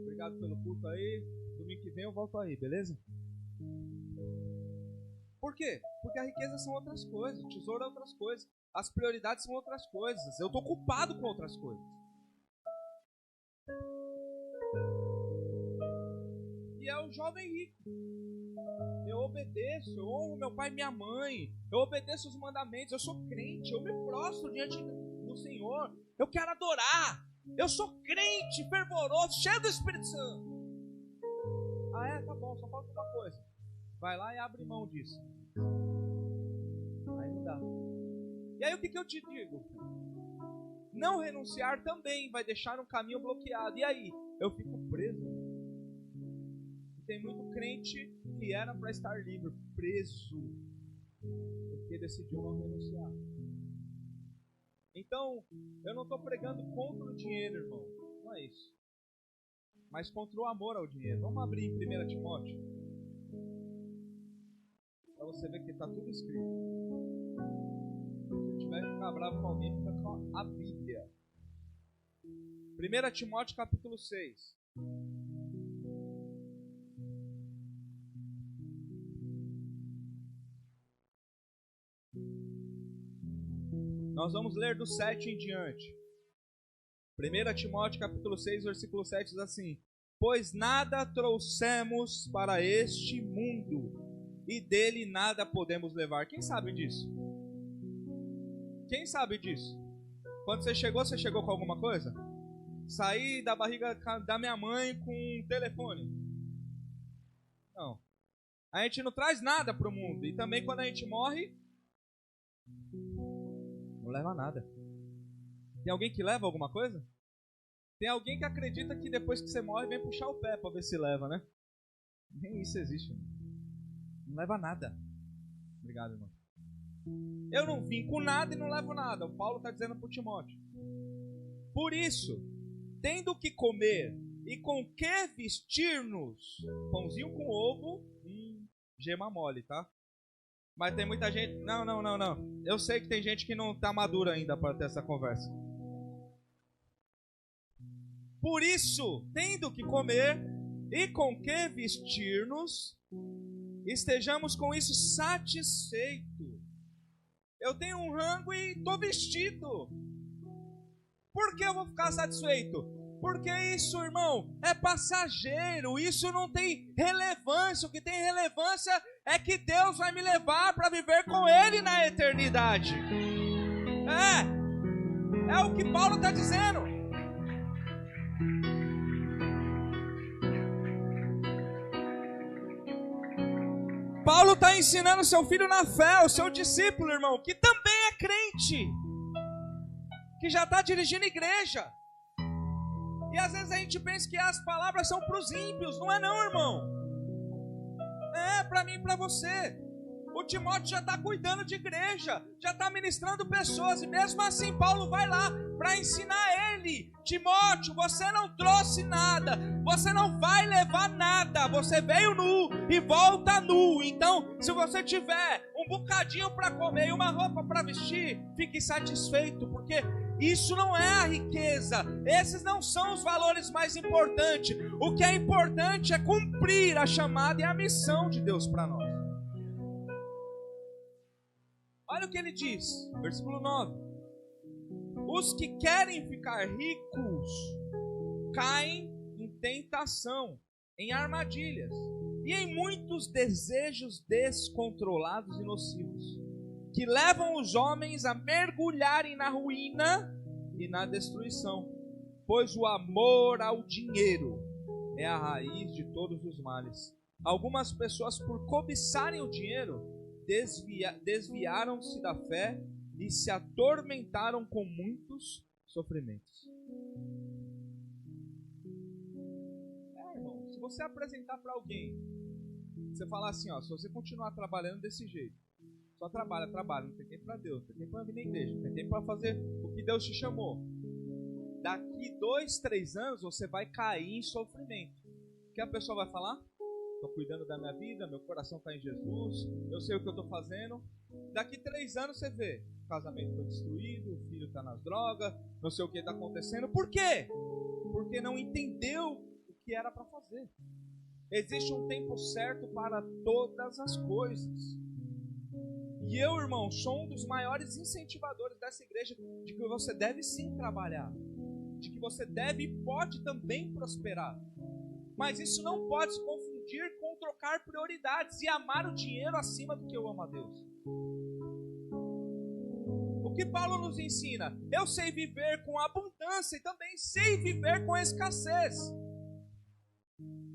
obrigado pelo culto aí, domingo que vem eu volto aí, beleza? Por quê? Porque a riqueza são outras coisas, o tesouro é outras coisas, as prioridades são outras coisas, eu estou ocupado com outras coisas. E é o jovem rico. Eu obedeço, eu honro meu pai e minha mãe, eu obedeço os mandamentos, eu sou crente, eu me prostro diante do Senhor, eu quero adorar, eu sou crente, fervoroso, cheio do Espírito Santo. Ah é? Tá bom, só falta uma coisa. Vai lá e abre mão disso. Aí não dá. E aí o que eu te digo? Não renunciar também vai deixar um caminho bloqueado. E aí? Eu fico preso. Tem muito crente que era para estar livre, preso, porque decidiu não renunciar. Então, eu não estou pregando contra o dinheiro, irmão. Não é isso. Mas contra o amor ao dinheiro. Vamos abrir em 1 Timóteo. Para você ver que está tudo escrito. Se tiver que ficar bravo com alguém, fica com a Bíblia. 1 Timóteo capítulo 6. Nós vamos ler do 7 em diante. 1 Timóteo capítulo 6, versículo 7 diz assim: pois nada trouxemos para este mundo, e dele nada podemos levar. Quem sabe disso? Quem sabe disso? Quando você chegou com alguma coisa? Saí da barriga da minha mãe com um telefone. Não. A gente não traz nada para o mundo. E também quando a gente morre, não leva nada. Tem alguém que leva alguma coisa? Tem alguém que acredita que depois que você morre vem puxar o pé para ver se leva, né? Nem isso existe. Não leva nada. Obrigado, irmão. Eu não vim com nada e não levo nada. O Paulo está dizendo para o Timóteo. Por isso, tendo que comer e com que vestir-nos? Pãozinho com ovo, gema mole, tá? Mas tem muita gente... Não. Eu sei que tem gente que não está madura ainda para ter essa conversa. Por isso, tendo que comer e com que vestir-nos, estejamos com isso satisfeitos. Eu tenho um rango e estou vestido. Por que eu vou ficar satisfeito? Porque isso, irmão, é passageiro. Isso não tem relevância. O que tem relevância é que Deus vai me levar para viver com Ele na eternidade. É o que Paulo está dizendo. Paulo está ensinando seu filho na fé, o seu discípulo, irmão, que também é crente, que já está dirigindo igreja. E às vezes a gente pensa que as palavras são para os ímpios. Não é não, irmão. É para mim e para você. O Timóteo já está cuidando de igreja, já está ministrando pessoas, e mesmo assim Paulo vai lá para ensinar ele: Timóteo, você não trouxe nada, você não vai levar nada, você veio nu e volta nu. Então, se você tiver um bocadinho para comer e uma roupa para vestir, fique satisfeito, porque isso não é a riqueza, esses não são os valores mais importantes. O que é importante é cumprir a chamada e a missão de Deus para nós. Olha o que ele diz, versículo 9: os que querem ficar ricos caem em tentação, em armadilhas e em muitos desejos descontrolados e nocivos, que levam os homens a mergulharem na ruína e na destruição, pois o amor ao dinheiro é a raiz de todos os males. Algumas pessoas, por cobiçarem o dinheiro, desviaram-se da fé e se atormentaram com muitos sofrimentos. Irmão, se você apresentar para alguém, você falar assim, ó, se você continuar trabalhando desse jeito, só trabalha, não tem tempo para Deus, não tem tempo para vir na igreja, não tem tempo para fazer o que Deus te chamou, daqui 2, 3 anos você vai cair em sofrimento. O que a pessoa vai falar? Estou cuidando da minha vida, meu coração está em Jesus, eu sei o que eu estou fazendo. Daqui 3 anos você vê, o casamento foi destruído, o filho está nas drogas, não sei o que está acontecendo. Por quê? Porque não entendeu o que era para fazer. Existe um tempo certo para todas as coisas. E eu, irmão, sou um dos maiores incentivadores dessa igreja de que você deve sim trabalhar, de que você deve e pode também prosperar. Mas isso não pode se confundir com trocar prioridades e amar o dinheiro acima do que eu amo a Deus. O que Paulo nos ensina? Eu sei viver com abundância e também sei viver com escassez.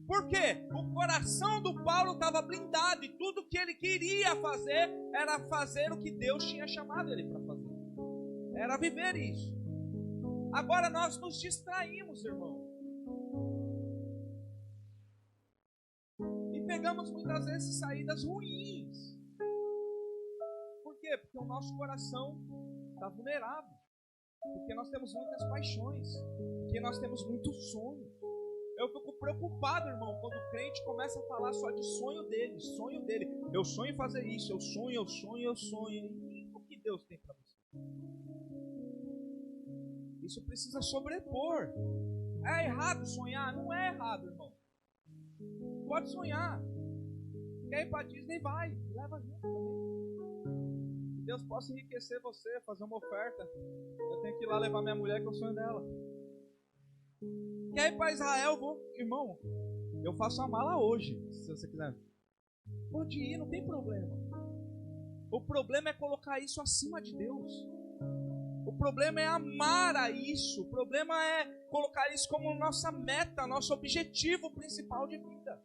Por quê? O coração do Paulo estava blindado e tudo que ele queria fazer era fazer o que Deus tinha chamado ele para fazer. Era viver isso. Agora nós nos distraímos, irmão. Pegamos muitas vezes saídas ruins. Por quê? Porque o nosso coração está vulnerável. Porque nós temos muitas paixões. Porque nós temos muitos sonhos. Eu fico preocupado, irmão, quando o crente começa a falar só de sonho dele. Eu sonho em fazer isso, eu sonho. E o que Deus tem para você? Isso precisa sobrepor. É errado sonhar? Não é errado, irmão. Pode sonhar. Quer ir para Disney? Vai. Leva junto também. Deus possa enriquecer você, fazer uma oferta. Eu tenho que ir lá levar minha mulher, que é o sonho dela. E aí para Israel, irmão, eu faço a mala hoje, se você quiser. Pode ir, não tem problema. O problema é colocar isso acima de Deus. O problema é amar a isso. O problema é colocar isso como nossa meta, nosso objetivo principal de vida.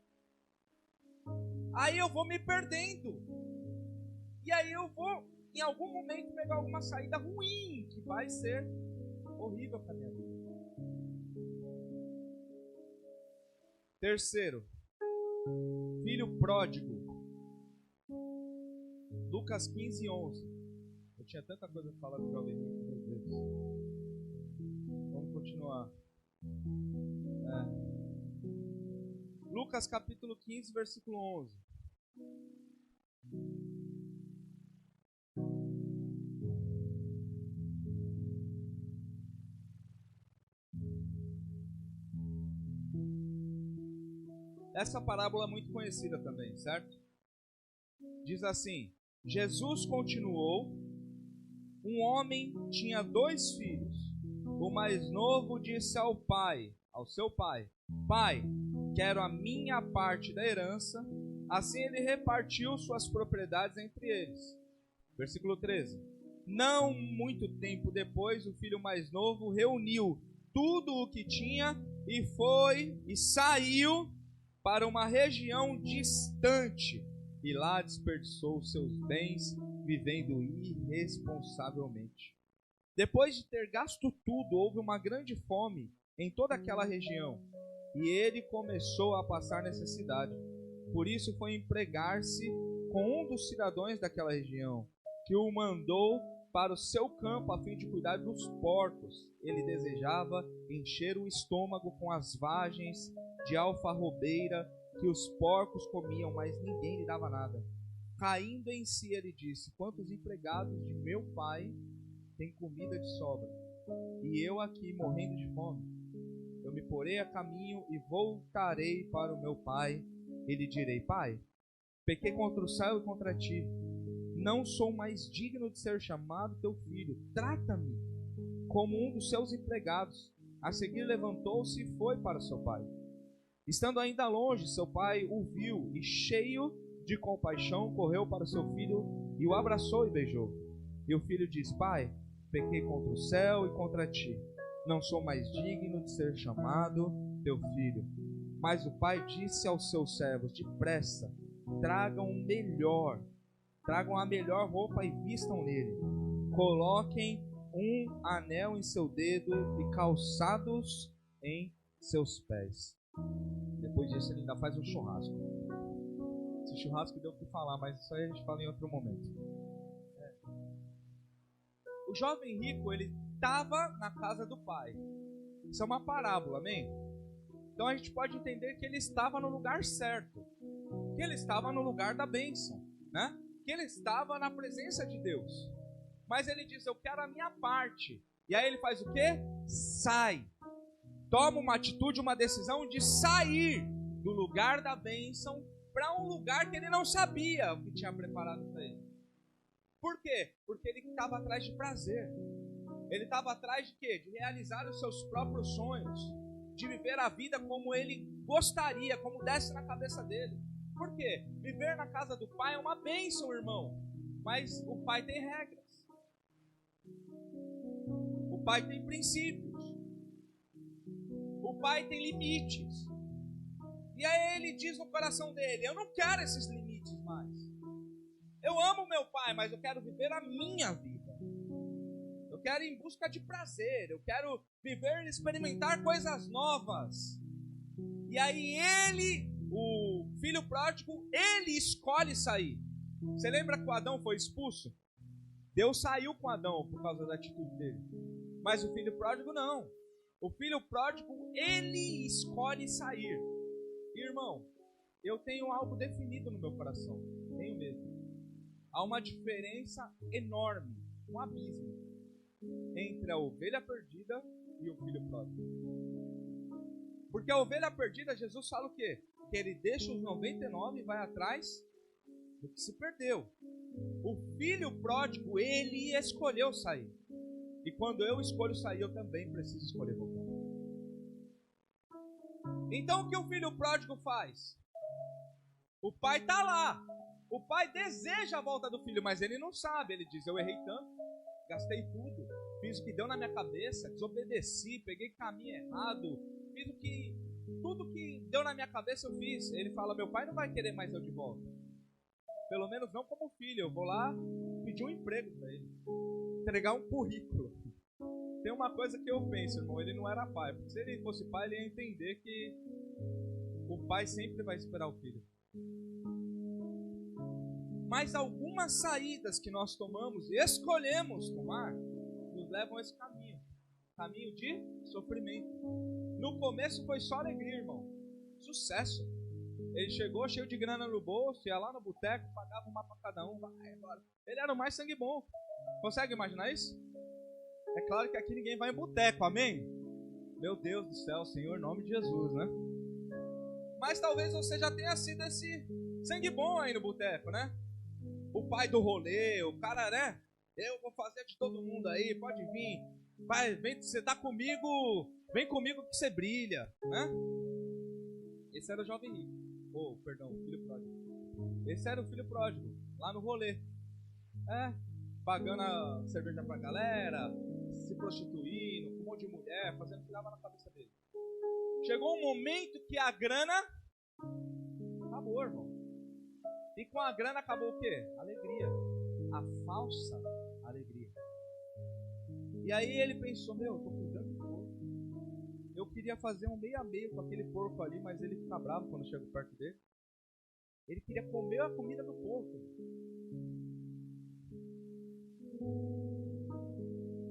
Aí eu vou me perdendo. E aí eu vou, em algum momento, pegar alguma saída ruim, que vai ser horrível para minha vida. Terceiro, filho pródigo. Lucas 15, 11. Eu tinha tanta coisa para falar do jovem rico, meu Deus. Vamos continuar. Lucas capítulo 15, versículo 11. Essa parábola é muito conhecida também, certo? Diz assim: Jesus continuou: um homem tinha 2 filhos. O mais novo disse ao seu pai: Pai, quero a minha parte da herança. Assim ele repartiu suas propriedades entre eles. Versículo 13. Não muito tempo depois, o filho mais novo reuniu tudo o que tinha e saiu para uma região distante, e lá desperdiçou seus bens, vivendo irresponsavelmente. Depois de ter gasto tudo, houve uma grande fome em toda aquela região, e ele começou a passar necessidade. Por isso foi empregar-se com um dos cidadãos daquela região, que o mandou para o seu campo a fim de cuidar dos porcos. Ele desejava encher o estômago com as vagens de alfarrobeira que os porcos comiam, mas ninguém lhe dava nada. Caindo em si, ele disse: quantos empregados de meu pai têm comida de sobra, e eu aqui morrendo de fome? Eu me porei a caminho e voltarei para o meu pai, e lhe direi: Pai, pequei contra o céu e contra ti, não sou mais digno de ser chamado teu filho, trata-me como um dos seus empregados. A seguir levantou-se e foi para seu pai. Estando ainda longe, seu pai o viu e, cheio de compaixão, correu para seu filho e o abraçou e beijou. E o filho disse: Pai, pequei contra o céu e contra ti, não sou mais digno de ser chamado teu filho. Mas o pai disse aos seus servos: depressa, tragam a melhor roupa e vistam nele. Coloquem um anel em seu dedo e calçados em seus pés. Depois disso ele ainda faz um churrasco. Esse churrasco deu o que falar, mas isso aí a gente fala em outro momento. O jovem rico, ele estava na casa do pai. Isso é uma parábola, amém? Então a gente pode entender que ele estava no lugar certo, que ele estava no lugar da bênção, né? Que ele estava na presença de Deus. Mas ele diz: eu quero a minha parte. E aí ele faz o quê? Sai. Toma uma atitude, uma decisão de sair do lugar da bênção para um lugar que ele não sabia o que tinha preparado para ele. Por quê? Porque ele estava atrás de prazer. Ele estava atrás de quê? De realizar os seus próprios sonhos, de viver a vida como ele gostaria, como desce na cabeça dele. Por quê? Viver na casa do pai é uma bênção, irmão. Mas o pai tem regras. O pai tem princípios. O pai tem limites. E aí ele diz no coração dele: eu não quero esses limites mais. Eu amo meu pai, mas eu quero viver a minha vida. Eu quero ir em busca de prazer. Eu quero viver e experimentar coisas novas. E aí ele, o filho pródigo, ele escolhe sair. Você lembra que o Adão foi expulso? Deus saiu com Adão por causa da atitude dele. Mas o filho pródigo não. O filho pródigo, ele escolhe sair. Irmão, eu tenho algo definido no meu coração. Tenho mesmo. Há uma diferença enorme, um abismo, entre a ovelha perdida e o filho pródigo. Porque a ovelha perdida, Jesus fala o quê? Que ele deixa os 99 e vai atrás do que se perdeu. O filho pródigo, ele escolheu sair. E quando eu escolho sair, eu também preciso escolher voltar. Então o que o filho pródigo faz? O pai está lá. O pai deseja a volta do filho, mas ele não sabe. Ele diz, eu errei tanto, gastei tudo, fiz o que deu na minha cabeça, desobedeci, peguei caminho errado, fiz tudo que deu na minha cabeça eu fiz. Ele fala, meu pai não vai querer mais eu de volta. Pelo menos não como filho. Eu vou lá pedir um emprego para ele, entregar um currículo. Tem uma coisa que eu penso, irmão, ele não era pai. Porque se ele fosse pai, ele ia entender que o pai sempre vai esperar o filho. Mas algumas saídas que nós tomamos e escolhemos tomar nos levam a esse caminho. Caminho de sofrimento. No começo foi só alegria, irmão. Sucesso. Ele chegou cheio de grana no bolso, ia lá no boteco, pagava uma para cada um. Ele era o mais sangue bom. Consegue imaginar isso? É claro que aqui ninguém vai em boteco, amém? Meu Deus do céu, Senhor, em nome de Jesus, né? Mas talvez você já tenha sido esse sangue bom aí no boteco, né? O pai do rolê, o cara, né? Eu vou fazer de todo mundo aí, pode vir. Vai, vem, você tá comigo, vem comigo que você brilha, né? Esse era o jovem rico. Perdão, o filho pródigo. Esse era o filho pródigo, lá no rolê. Pagando a cerveja pra galera, se prostituindo, com um monte de mulher, fazendo o que dava na cabeça dele. Chegou um momento que a grana acabou, irmão. E com a grana acabou o quê? Alegria. A falsa alegria. E aí ele pensou, eu tô cuidando do porco. Eu queria fazer um meio a meio com aquele porco ali, mas ele fica bravo quando eu chego perto dele. Ele queria comer a comida do porco.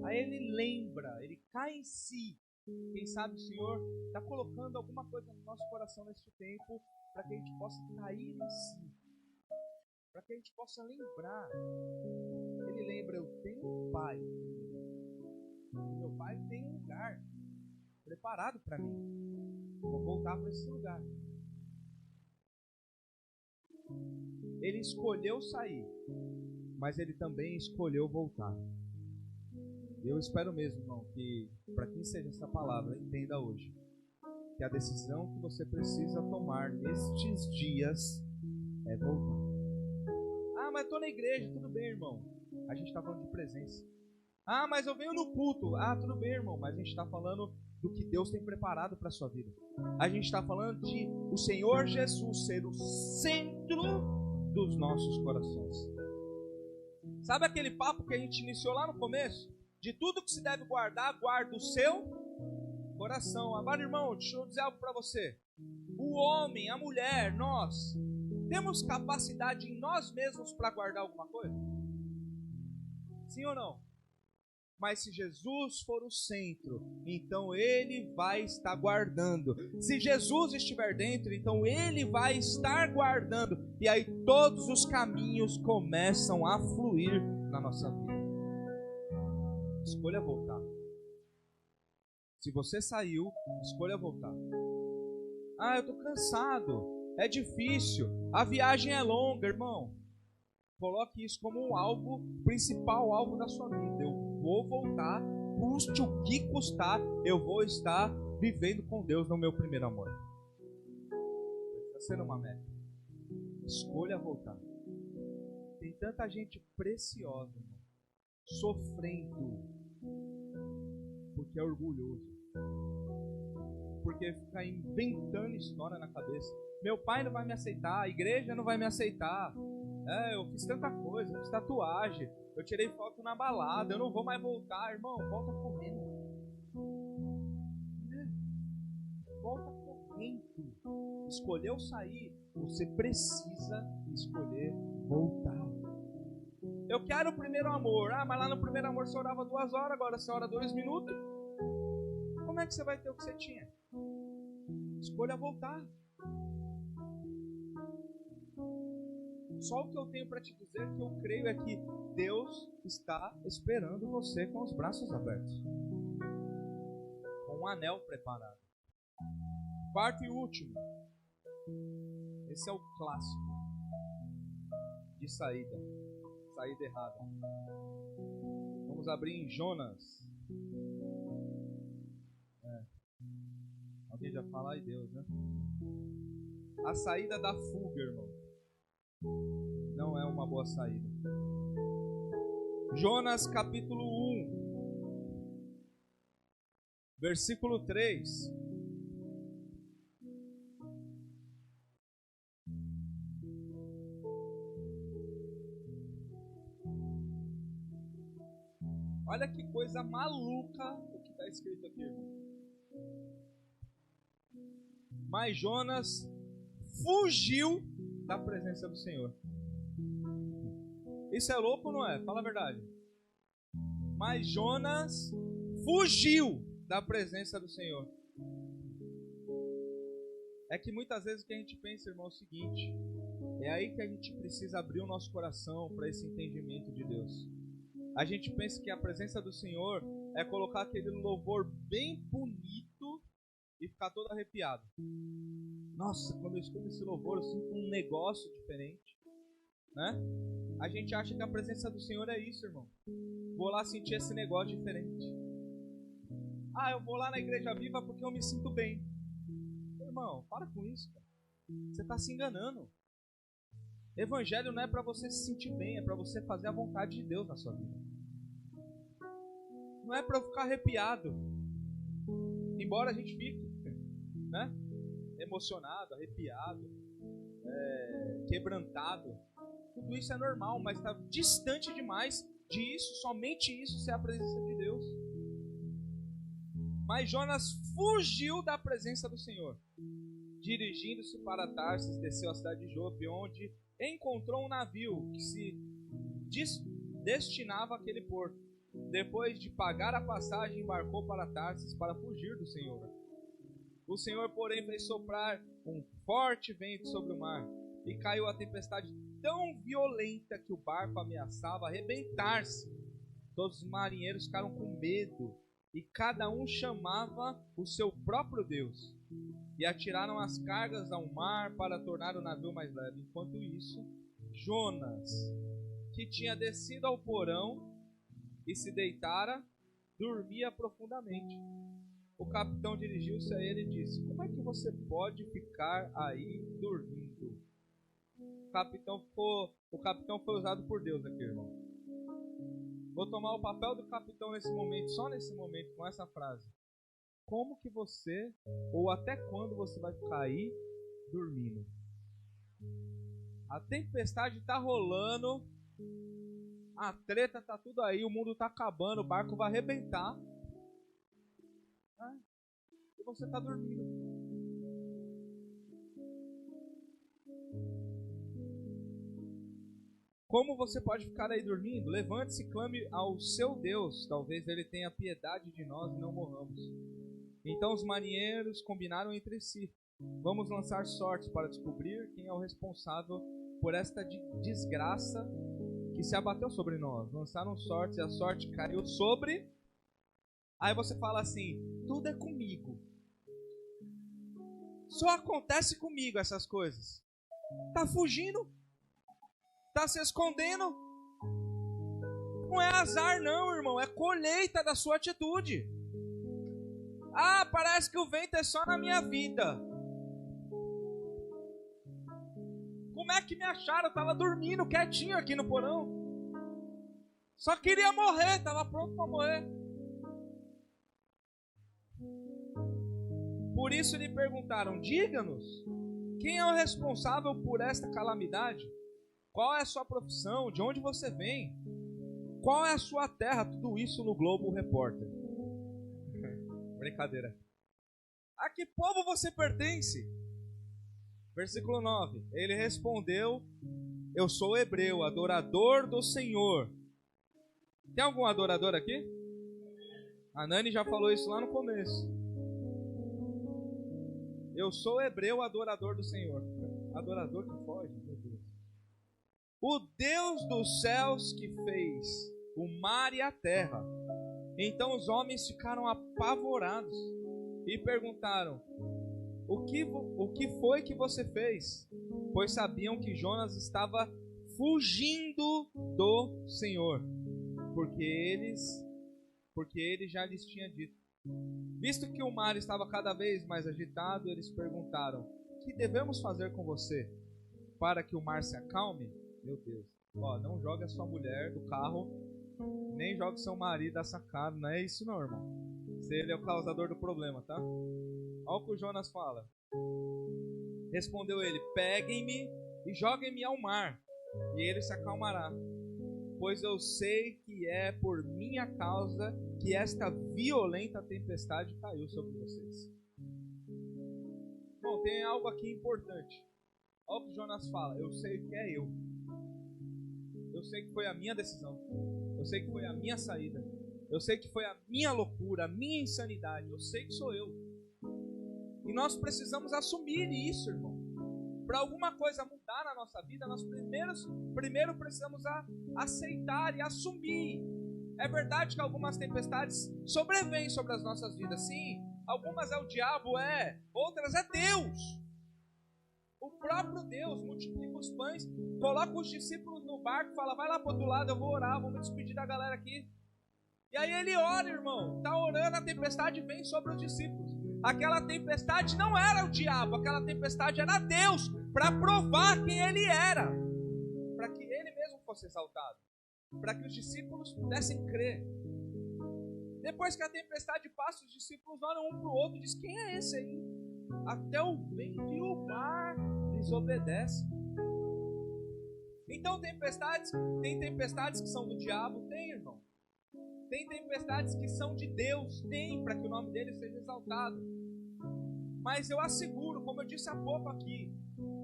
Aí ele lembra, ele cai em si. Quem sabe o Senhor está colocando alguma coisa no nosso coração neste tempo para que a gente possa cair em si, para que a gente possa lembrar. Ele lembra, eu tenho um pai. Meu pai tem um lugar preparado para mim. Vou voltar para esse lugar. Ele escolheu sair, mas ele também escolheu voltar. Eu espero mesmo, irmão, que para quem seja essa palavra, entenda hoje que a decisão que você precisa tomar nestes dias é voltar. Mas estou na igreja, tudo bem, irmão. A gente está falando de presença. Mas eu venho no culto. Tudo bem, irmão, mas a gente está falando do que Deus tem preparado para a sua vida. A gente está falando de o Senhor Jesus ser o centro dos nossos corações. Sabe aquele papo que a gente iniciou lá no começo? De tudo que se deve guardar, guarda o seu coração. Agora, irmão, deixa eu dizer algo para você. O homem, a mulher, nós, temos capacidade em nós mesmos para guardar alguma coisa? Sim ou não? Mas se Jesus for o centro, então Ele vai estar guardando. Se Jesus estiver dentro, então Ele vai estar guardando. E aí todos os caminhos começam a fluir na nossa vida. Escolha voltar. Se você saiu, escolha voltar. Eu estou cansado, é difícil, a viagem é longa, irmão. Coloque isso como um alvo, principal alvo da sua vida. Eu vou voltar, custe o que custar, eu vou estar vivendo com Deus no meu primeiro amor. Está sendo uma meta. Escolha voltar. Tem tanta gente preciosa, irmão, sofrendo porque é orgulhoso, porque fica inventando história na cabeça. Meu pai não vai me aceitar, a igreja não vai me aceitar. Eu fiz tanta coisa, fiz tatuagem, eu tirei foto na balada, eu não vou mais voltar. Irmão, volta correndo. Volta correndo. Escolheu sair, você precisa escolher voltar. Eu quero o primeiro amor. Mas lá no primeiro amor você orava 2 horas, agora você ora 2 minutos. Como é que você vai ter o que você tinha? Escolha voltar. Só o que eu tenho para te dizer, que eu creio, é que Deus está esperando você com os braços abertos, com um anel preparado. Quarto e último. Esse é o clássico de saída. saída errada. Vamos abrir em Jonas. Alguém já fala, ai Deus, né? A saída da fuga, irmão, não é uma boa saída. Jonas capítulo 1, versículo 3. Olha que coisa maluca o que está escrito aqui, irmão. Mas Jonas fugiu da presença do Senhor. Isso é louco ou não é? Fala a verdade. Mas Jonas fugiu da presença do Senhor. É que muitas vezes o que a gente pensa, irmão, é o seguinte: é aí que a gente precisa abrir o nosso coração para esse entendimento de Deus. A gente pensa que a presença do Senhor é colocar aquele louvor bem bonito e ficar todo arrepiado. Nossa, quando eu escuto esse louvor eu sinto um negócio diferente, né? A gente acha que a presença do Senhor é isso, irmão. Vou lá sentir esse negócio diferente. Ah, eu vou lá na Igreja Viva porque eu me sinto bem. Irmão, para com isso, cara. Você está se enganando. Evangelho não é para você se sentir bem, é para você fazer a vontade de Deus na sua vida. Não é para ficar arrepiado. Embora a gente fique, né, emocionado, arrepiado, quebrantado. Tudo isso é normal, mas está distante demais disso, somente isso ser a presença de Deus. Mas Jonas fugiu da presença do Senhor. Dirigindo-se para Tarsis, desceu à cidade de Jope, onde encontrou um navio que se destinava àquele porto. Depois de pagar a passagem, embarcou para Tarsis para fugir do Senhor. O Senhor, porém, fez soprar um forte vento sobre o mar, e caiu a tempestade tão violenta que o barco ameaçava arrebentar-se. Todos os marinheiros ficaram com medo, e cada um chamava o seu próprio Deus, e atiraram as cargas ao mar para tornar o navio mais leve. Enquanto isso, Jonas, que tinha descido ao porão e se deitara, dormia profundamente. O capitão dirigiu-se a ele e disse: como é que você pode ficar aí dormindo? O capitão foi usado por Deus aqui, irmão. Vou tomar o papel do capitão nesse momento, só nesse momento, com essa frase. Como que você, ou até quando você vai ficar aí dormindo? A tempestade está rolando, a treta está tudo aí, o mundo está acabando, o barco vai arrebentar. E você está dormindo. Como você pode ficar aí dormindo? Levante-se e clame ao seu Deus. Talvez ele tenha piedade de nós e não morramos. Então os marinheiros combinaram entre si: vamos lançar sortes para descobrir quem é o responsável por esta desgraça que se abateu sobre nós. Lançaram sortes e a sorte caiu sobre... Aí você fala assim: tudo é comigo. Só acontece comigo essas coisas. Tá fugindo? Tá se escondendo? Não é azar não, irmão. É colheita da sua atitude. Ah, parece que o vento é só na minha vida. Como é que me acharam? Eu tava dormindo quietinho aqui no porão. Só queria morrer, tava pronto para morrer. Por isso lhe perguntaram: diga-nos, quem é o responsável por esta calamidade? Qual é a sua profissão? De onde você vem? Qual é a sua terra? Tudo isso no Globo Repórter. Brincadeira. A que povo você pertence? Versículo 9. Ele respondeu: eu sou hebreu, adorador do Senhor. Tem algum adorador aqui? A Nani já falou isso lá no começo. Eu sou hebreu, adorador do Senhor. Adorador que foge, meu Deus. O Deus dos céus que fez o mar e a terra. Então os homens ficaram apavorados e perguntaram: o que foi que você fez? Pois sabiam que Jonas estava fugindo do Senhor, porque ele já lhes tinha dito. Visto que o mar estava cada vez mais agitado, eles perguntaram: que devemos fazer com você para que o mar se acalme? Meu Deus, não jogue a sua mulher do carro, nem jogue seu marido da sacada, não é isso não, irmão. Se ele é o causador do problema, tá? Olha o que o Jonas fala. Respondeu ele: peguem-me e joguem-me ao mar, e ele se acalmará, pois eu sei que é por minha causa que esta violenta tempestade caiu sobre vocês. Bom, tem algo aqui importante. Olha o que Jonas fala: eu sei que é eu. Eu sei que foi a minha decisão. Eu sei que foi a minha saída. Eu sei que foi a minha loucura, a minha insanidade. Eu sei que sou eu. E nós precisamos assumir isso, irmão. Para alguma coisa mudar na nossa vida, nós primeiro precisamos aceitar e assumir. É verdade que algumas tempestades sobrevêm sobre as nossas vidas, sim. Algumas é o diabo, outras é Deus. O próprio Deus multiplica os pães, coloca os discípulos no barco, fala: vai lá para o outro lado, eu vou orar, vou me despedir da galera aqui. E aí ele ora, irmão, está orando, a tempestade vem sobre os discípulos. Aquela tempestade não era o diabo, aquela tempestade era Deus, para provar quem ele era, para que ele mesmo fosse exaltado, para que os discípulos pudessem crer. Depois que a tempestade passa, os discípulos olham um para o outro e dizem: quem é esse aí? Até o vento e o mar lhes obedecem. Então tem tempestades que são do diabo, tem, irmão. Tem tempestades que são de Deus, tem, para que o nome dele seja exaltado. Mas eu asseguro, como eu disse há pouco aqui,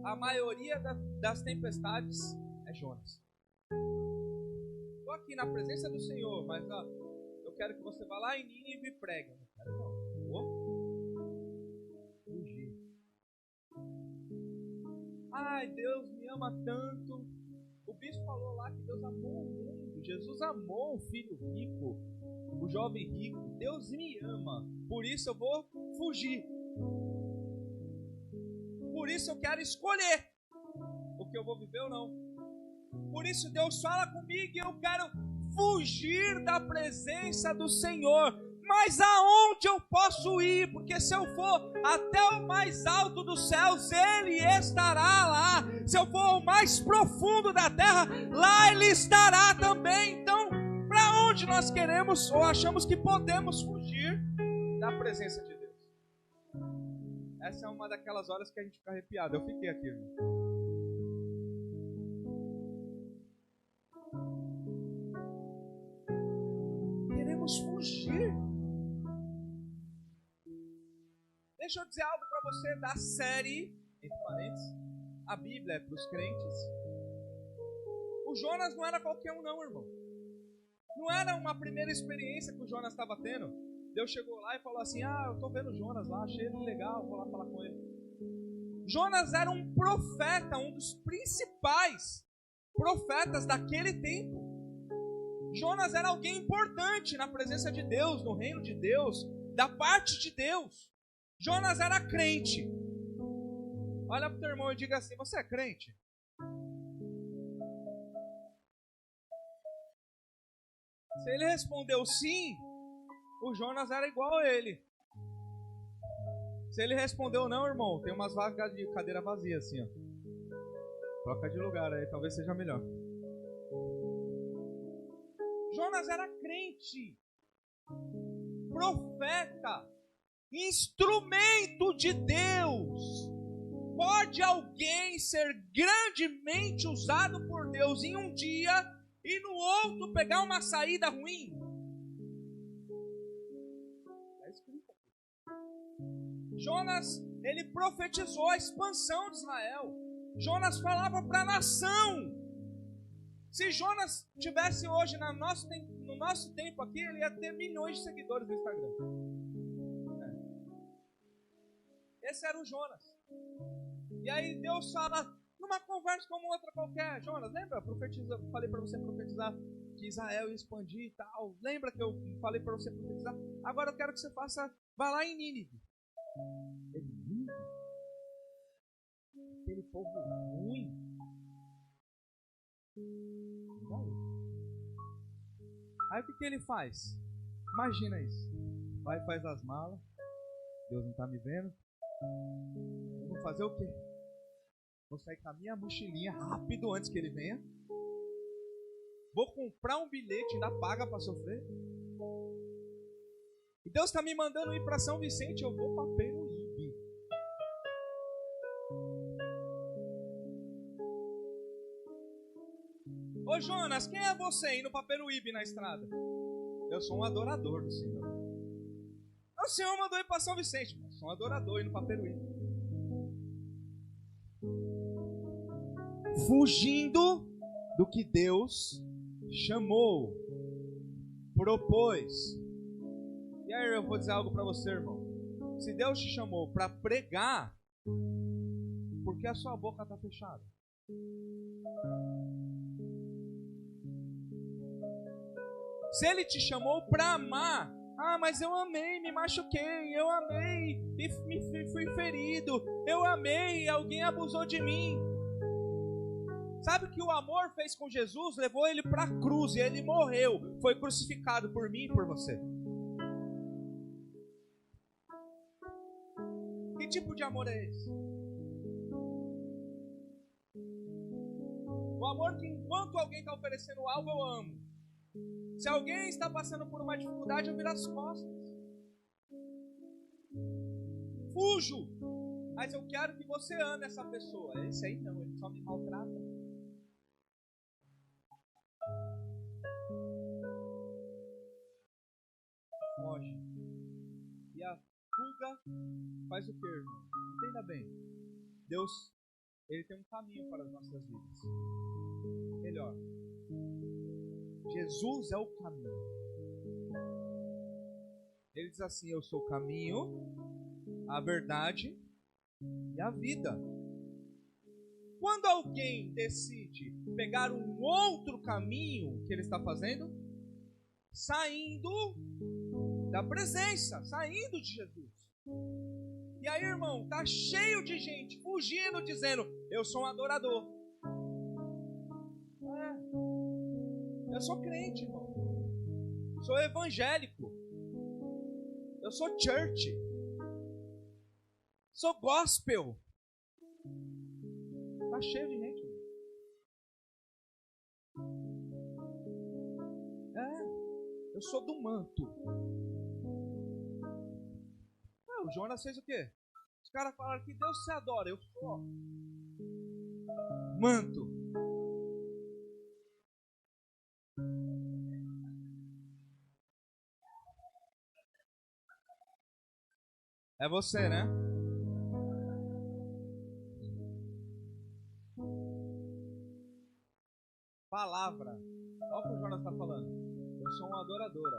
a maioria das tempestades é Jonas. Estou aqui na presença do Senhor, mas eu quero que você vá lá em Nínive e pregue. Não quero não. Vou fugir. Ai, Deus me ama tanto. O bispo falou lá que Deus amou o mundo. Jesus amou o filho rico, o jovem rico. Deus me ama, por isso eu vou fugir. Por isso eu quero escolher o que eu vou viver ou não. Por isso Deus fala comigo e eu quero fugir da presença do Senhor. Mas aonde eu posso ir? Porque se eu for até o mais alto dos céus, Ele estará lá. Se eu for ao mais profundo da terra, lá Ele estará também. Então, para onde nós queremos ou achamos que podemos fugir da presença de Deus? Essa é uma daquelas horas que a gente fica arrepiado. Eu fiquei aqui, irmão. Queremos fugir. Deixa eu dizer algo para você da série, entre parênteses, a Bíblia é para os crentes. O Jonas não era qualquer um não, irmão. Não era uma primeira experiência que o Jonas estava tendo. Deus chegou lá e falou assim: eu estou vendo o Jonas lá, achei ele legal, vou lá falar com ele. Jonas era um profeta, um dos principais profetas daquele tempo. Jonas era alguém importante na presença de Deus, no reino de Deus, da parte de Deus. Jonas era crente. Olha para o teu irmão e diga assim: você é crente? Se ele respondeu sim, o Jonas era igual a ele. Se ele respondeu não, irmão, tem umas vagas de cadeira vazia assim, ó. Troca de lugar aí, talvez seja melhor. Jonas era crente, profeta, instrumento de Deus. Pode alguém ser grandemente usado por Deus em um dia e no outro pegar uma saída ruim? É escrito aqui. Jonas, ele profetizou a expansão de Israel. Jonas falava para a nação. Se Jonas tivesse hoje no nosso tempo aqui, ele ia ter milhões de seguidores no Instagram. Esse era o Jonas. E aí Deus fala, numa conversa como outra qualquer: Jonas, lembra? Falei para você profetizar que Israel ia expandir e tal. Lembra que eu falei para você profetizar? Agora eu quero que você vá lá em Nínive. Nínive? Aquele povo ruim. Aí o que ele faz? Imagina isso. Vai e faz as malas. Deus não está me vendo. Eu vou fazer o quê? Vou sair com a minha mochilinha rápido antes que ele venha. Vou comprar um bilhete, ainda paga para sofrer. E Deus está me mandando ir para São Vicente, eu vou para Peruíbe. Ô Jonas, quem é você indo para Peruíbe na estrada? Eu sou um adorador do Senhor. O Senhor mandou ir para São Vicente. Eu sou um adorador indo para Peruíbe. Fugindo do que Deus chamou, propôs. E aí eu vou dizer algo para você, irmão. Se Deus te chamou para pregar, por que a sua boca está fechada? Se Ele te chamou para amar, mas eu amei, me machuquei, eu amei, fui ferido, eu amei, alguém abusou de mim. Sabe o que o amor fez com Jesus? Levou ele para a cruz e ele morreu, foi crucificado por mim e por você. Que tipo de amor é esse? O amor que enquanto alguém está oferecendo algo, eu amo. Se alguém está passando por uma dificuldade, eu viro as costas. Fujo. Mas eu quero que você ame essa pessoa. Esse aí não, ele só me maltrata. Foge. E a fuga faz o que, irmão? Entenda bem. Deus, Ele tem um caminho para as nossas vidas. Melhor. Jesus é o caminho. Ele diz assim: eu sou o caminho, a verdade e a vida. Quando alguém decide pegar um outro caminho, o que ele está fazendo? Saindo da presença, saindo de Jesus. E aí, irmão, tá cheio de gente fugindo, dizendo: eu sou um adorador. Eu sou crente, irmão. Sou evangélico. Eu sou church. Sou gospel. Tá cheio de gente, irmão. Eu sou do manto. O Jonas fez o quê? Os caras falaram que Deus se adora. Eu sou manto. É você, né? Palavra. Olha o que o Jonas está falando. Eu sou um adorador.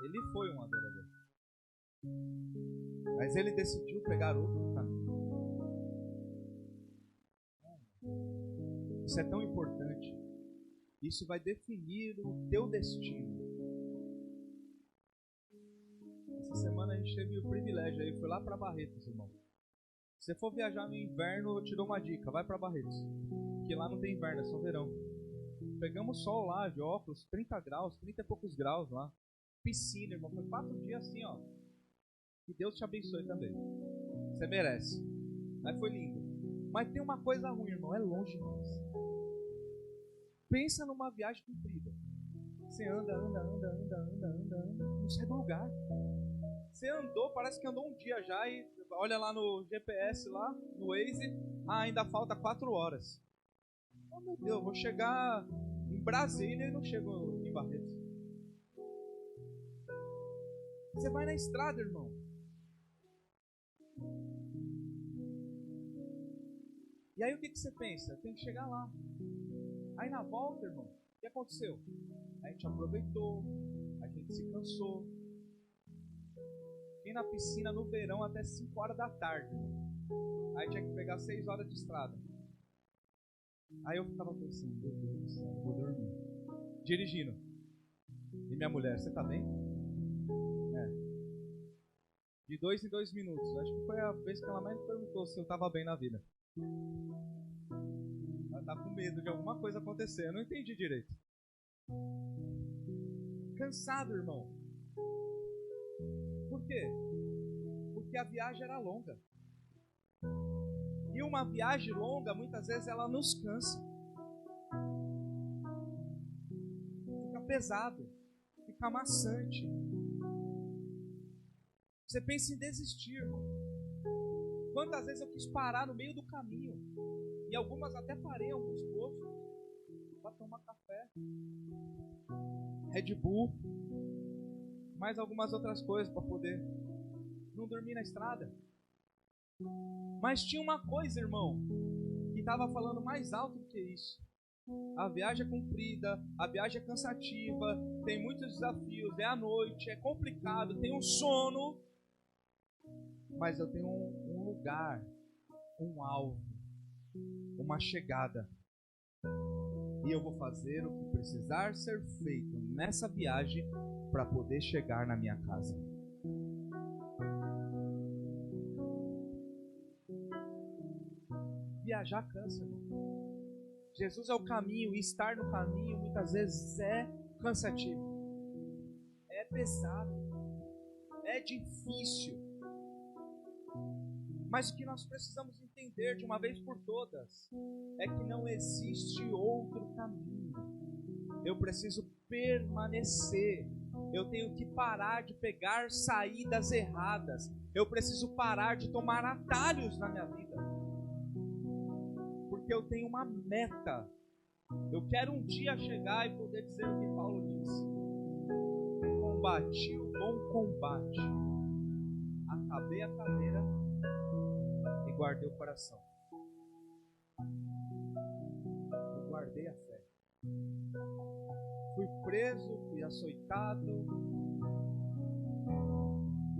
Ele foi um adorador. Mas ele decidiu pegar outro caminho. Isso é tão importante. Isso vai definir o teu destino. Essa semana a gente teve o privilégio aí, foi lá para Barretos, irmão. Se você for viajar no inverno, eu te dou uma dica, vai para Barretos. Porque lá não tem inverno, é só verão. Pegamos sol lá, de óculos, 30 graus, 30 e poucos graus lá. Piscina, irmão, foi 4 dias assim, ó. Que Deus te abençoe também. Você merece. Mas foi lindo. Mas tem uma coisa ruim, irmão, é longe demais. Pensa numa viagem comprida. Você anda, não sai do lugar. Você andou, parece que andou um dia já e olha lá no GPS lá, no Waze, ainda falta 4 horas. Oh meu Deus, vou chegar em Brasília e não chego em Barretos. Você vai na estrada, irmão. E aí o que você pensa? Tem que chegar lá. Aí na volta, irmão, o que aconteceu? A gente aproveitou, a gente se cansou. Fiquei na piscina no verão até 5 horas da tarde, irmão. Aí tinha que pegar 6 horas de estrada. Aí eu ficava pensando, meu Deus do céu, eu vou dormir. Dirigindo. E minha mulher, você tá bem? De 2 em 2 minutos. Acho que foi a vez que ela mais perguntou se eu tava bem na vida. tá com medo de alguma coisa acontecer. Eu não entendi direito. Cansado, irmão. Por quê? Porque a viagem era longa. E uma viagem longa, muitas vezes, ela nos cansa. Fica pesado. Fica maçante. Você pensa em desistir, irmão. Quantas vezes eu quis parar no meio do caminho. E algumas até parei em alguns postos para tomar café, Red Bull, mais algumas outras coisas para poder não dormir na estrada. Mas tinha uma coisa, irmão, que estava falando mais alto do que isso. A viagem é comprida, a viagem é cansativa, tem muitos desafios, é à noite, é complicado, tem um sono. Mas eu tenho um lugar, um alvo, uma chegada. E eu vou fazer o que precisar ser feito nessa viagem para poder chegar na minha casa. Viajar cansa, irmão. Jesus é o caminho, e estar no caminho muitas vezes é cansativo. É pesado. É difícil. Mas o que nós precisamos entender de uma vez por todas é que não existe outro caminho. Eu preciso permanecer. Eu tenho que parar de pegar saídas erradas. Eu preciso parar de tomar atalhos na minha vida. Porque eu tenho uma meta. Eu quero um dia chegar e poder dizer o que Paulo disse: combati o bom combate, acabei a carreira e guardei o coração. Eu guardei a fé. Fui preso, fui açoitado,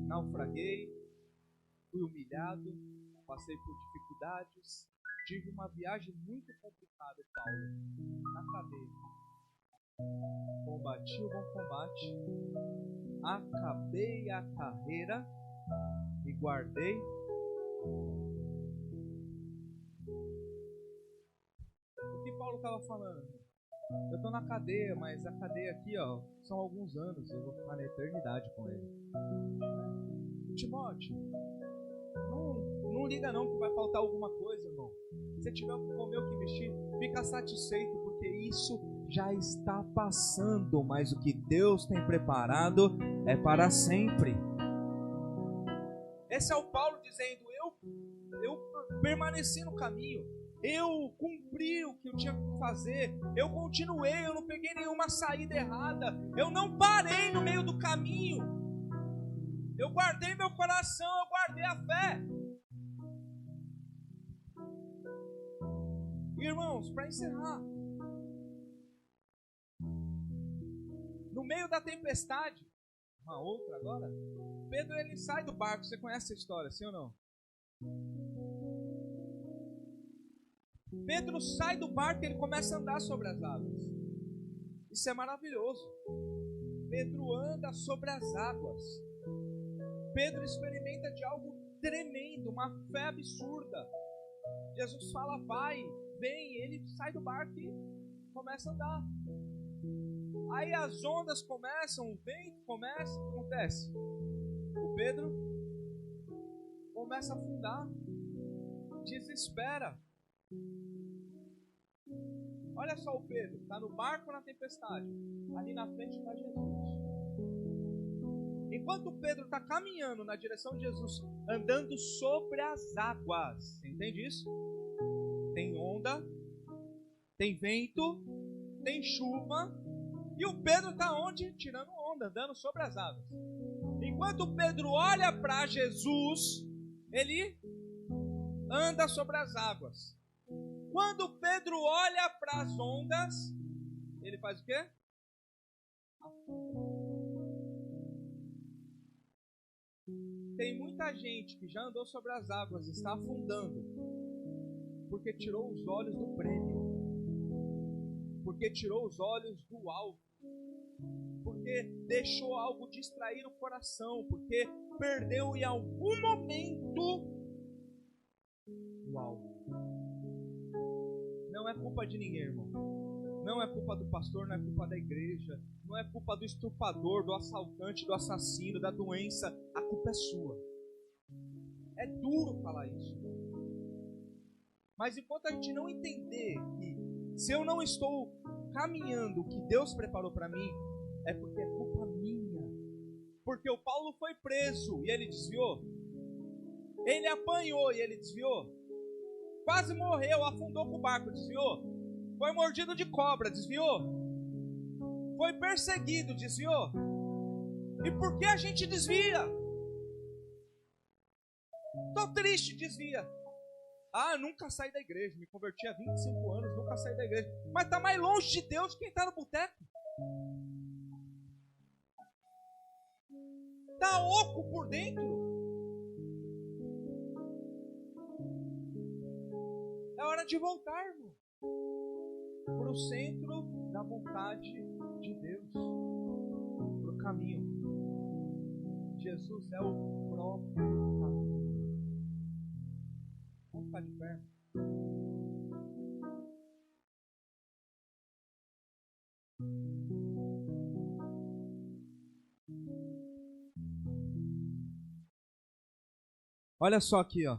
naufraguei, fui humilhado, passei por dificuldades, tive uma viagem muito complicada, Paulo, na cadeia. Combati o bom combate, acabei a carreira e guardei. O que Paulo estava falando? Eu estou na cadeia, mas a cadeia aqui, ó, são alguns anos, eu vou ficar na eternidade com ele. Timóteo, não liga não que vai faltar alguma coisa, irmão. Se tiver o que comer, o que vestir, fica satisfeito, porque isso já está passando, mas o que Deus tem preparado é para sempre. Esse é o Paulo dizendo: eu permaneci no caminho, eu cumpri o que eu tinha que fazer, eu continuei, eu não peguei nenhuma saída errada, eu não parei no meio do caminho, eu guardei meu coração, eu guardei a fé. Irmãos, para encerrar, no meio da tempestade, uma outra agora, Pedro ele sai do barco. Você conhece essa história, sim ou não? Pedro sai do barco e ele começa a andar sobre as águas. Isso é maravilhoso. Pedro anda sobre as águas. Pedro experimenta de algo tremendo, uma fé absurda. Jesus fala: vai, vem. Ele sai do barco e começa a andar. Aí as ondas começam, o vento começa, o que acontece? O Pedro começa a afundar, desespera. Olha só o Pedro, está no barco na tempestade, ali na frente está Jesus. Enquanto o Pedro está caminhando na direção de Jesus, andando sobre as águas, você entende isso? Tem onda, tem vento, tem chuva, e o Pedro está onde? Tirando onda, andando sobre as águas. Enquanto o Pedro olha para Jesus, ele anda sobre as águas. Quando Pedro olha para as ondas, ele faz o quê? Tem muita gente que já andou sobre as águas e está afundando porque tirou os olhos do prêmio, porque tirou os olhos do alvo, porque deixou algo distrair o coração, porque perdeu em algum momento o alvo. Não é é culpa de ninguém, irmão. Não é culpa do pastor, não é culpa da igreja, não é culpa do estuprador, do assaltante, do assassino, da doença. A culpa é sua. É duro falar isso. Mas enquanto a gente não entender que se eu não estou caminhando o que Deus preparou para mim, é porque é culpa minha. Porque o Paulo foi preso e ele desviou. Ele apanhou e ele desviou. Quase morreu, afundou com o barco, desviou. Foi mordido de cobra, desviou. Foi perseguido, desviou. E por que a gente desvia? Tô triste, desvia. Ah, nunca saí da igreja, me converti há 25 anos, nunca saí da igreja. Mas tá mais longe de Deus quem tá no boteco. Tá oco por dentro. É hora de voltar, irmão, para o centro da vontade de Deus, para o caminho. Jesus é o próprio caminho. Vamos ficar de pé. Olha só aqui, ó.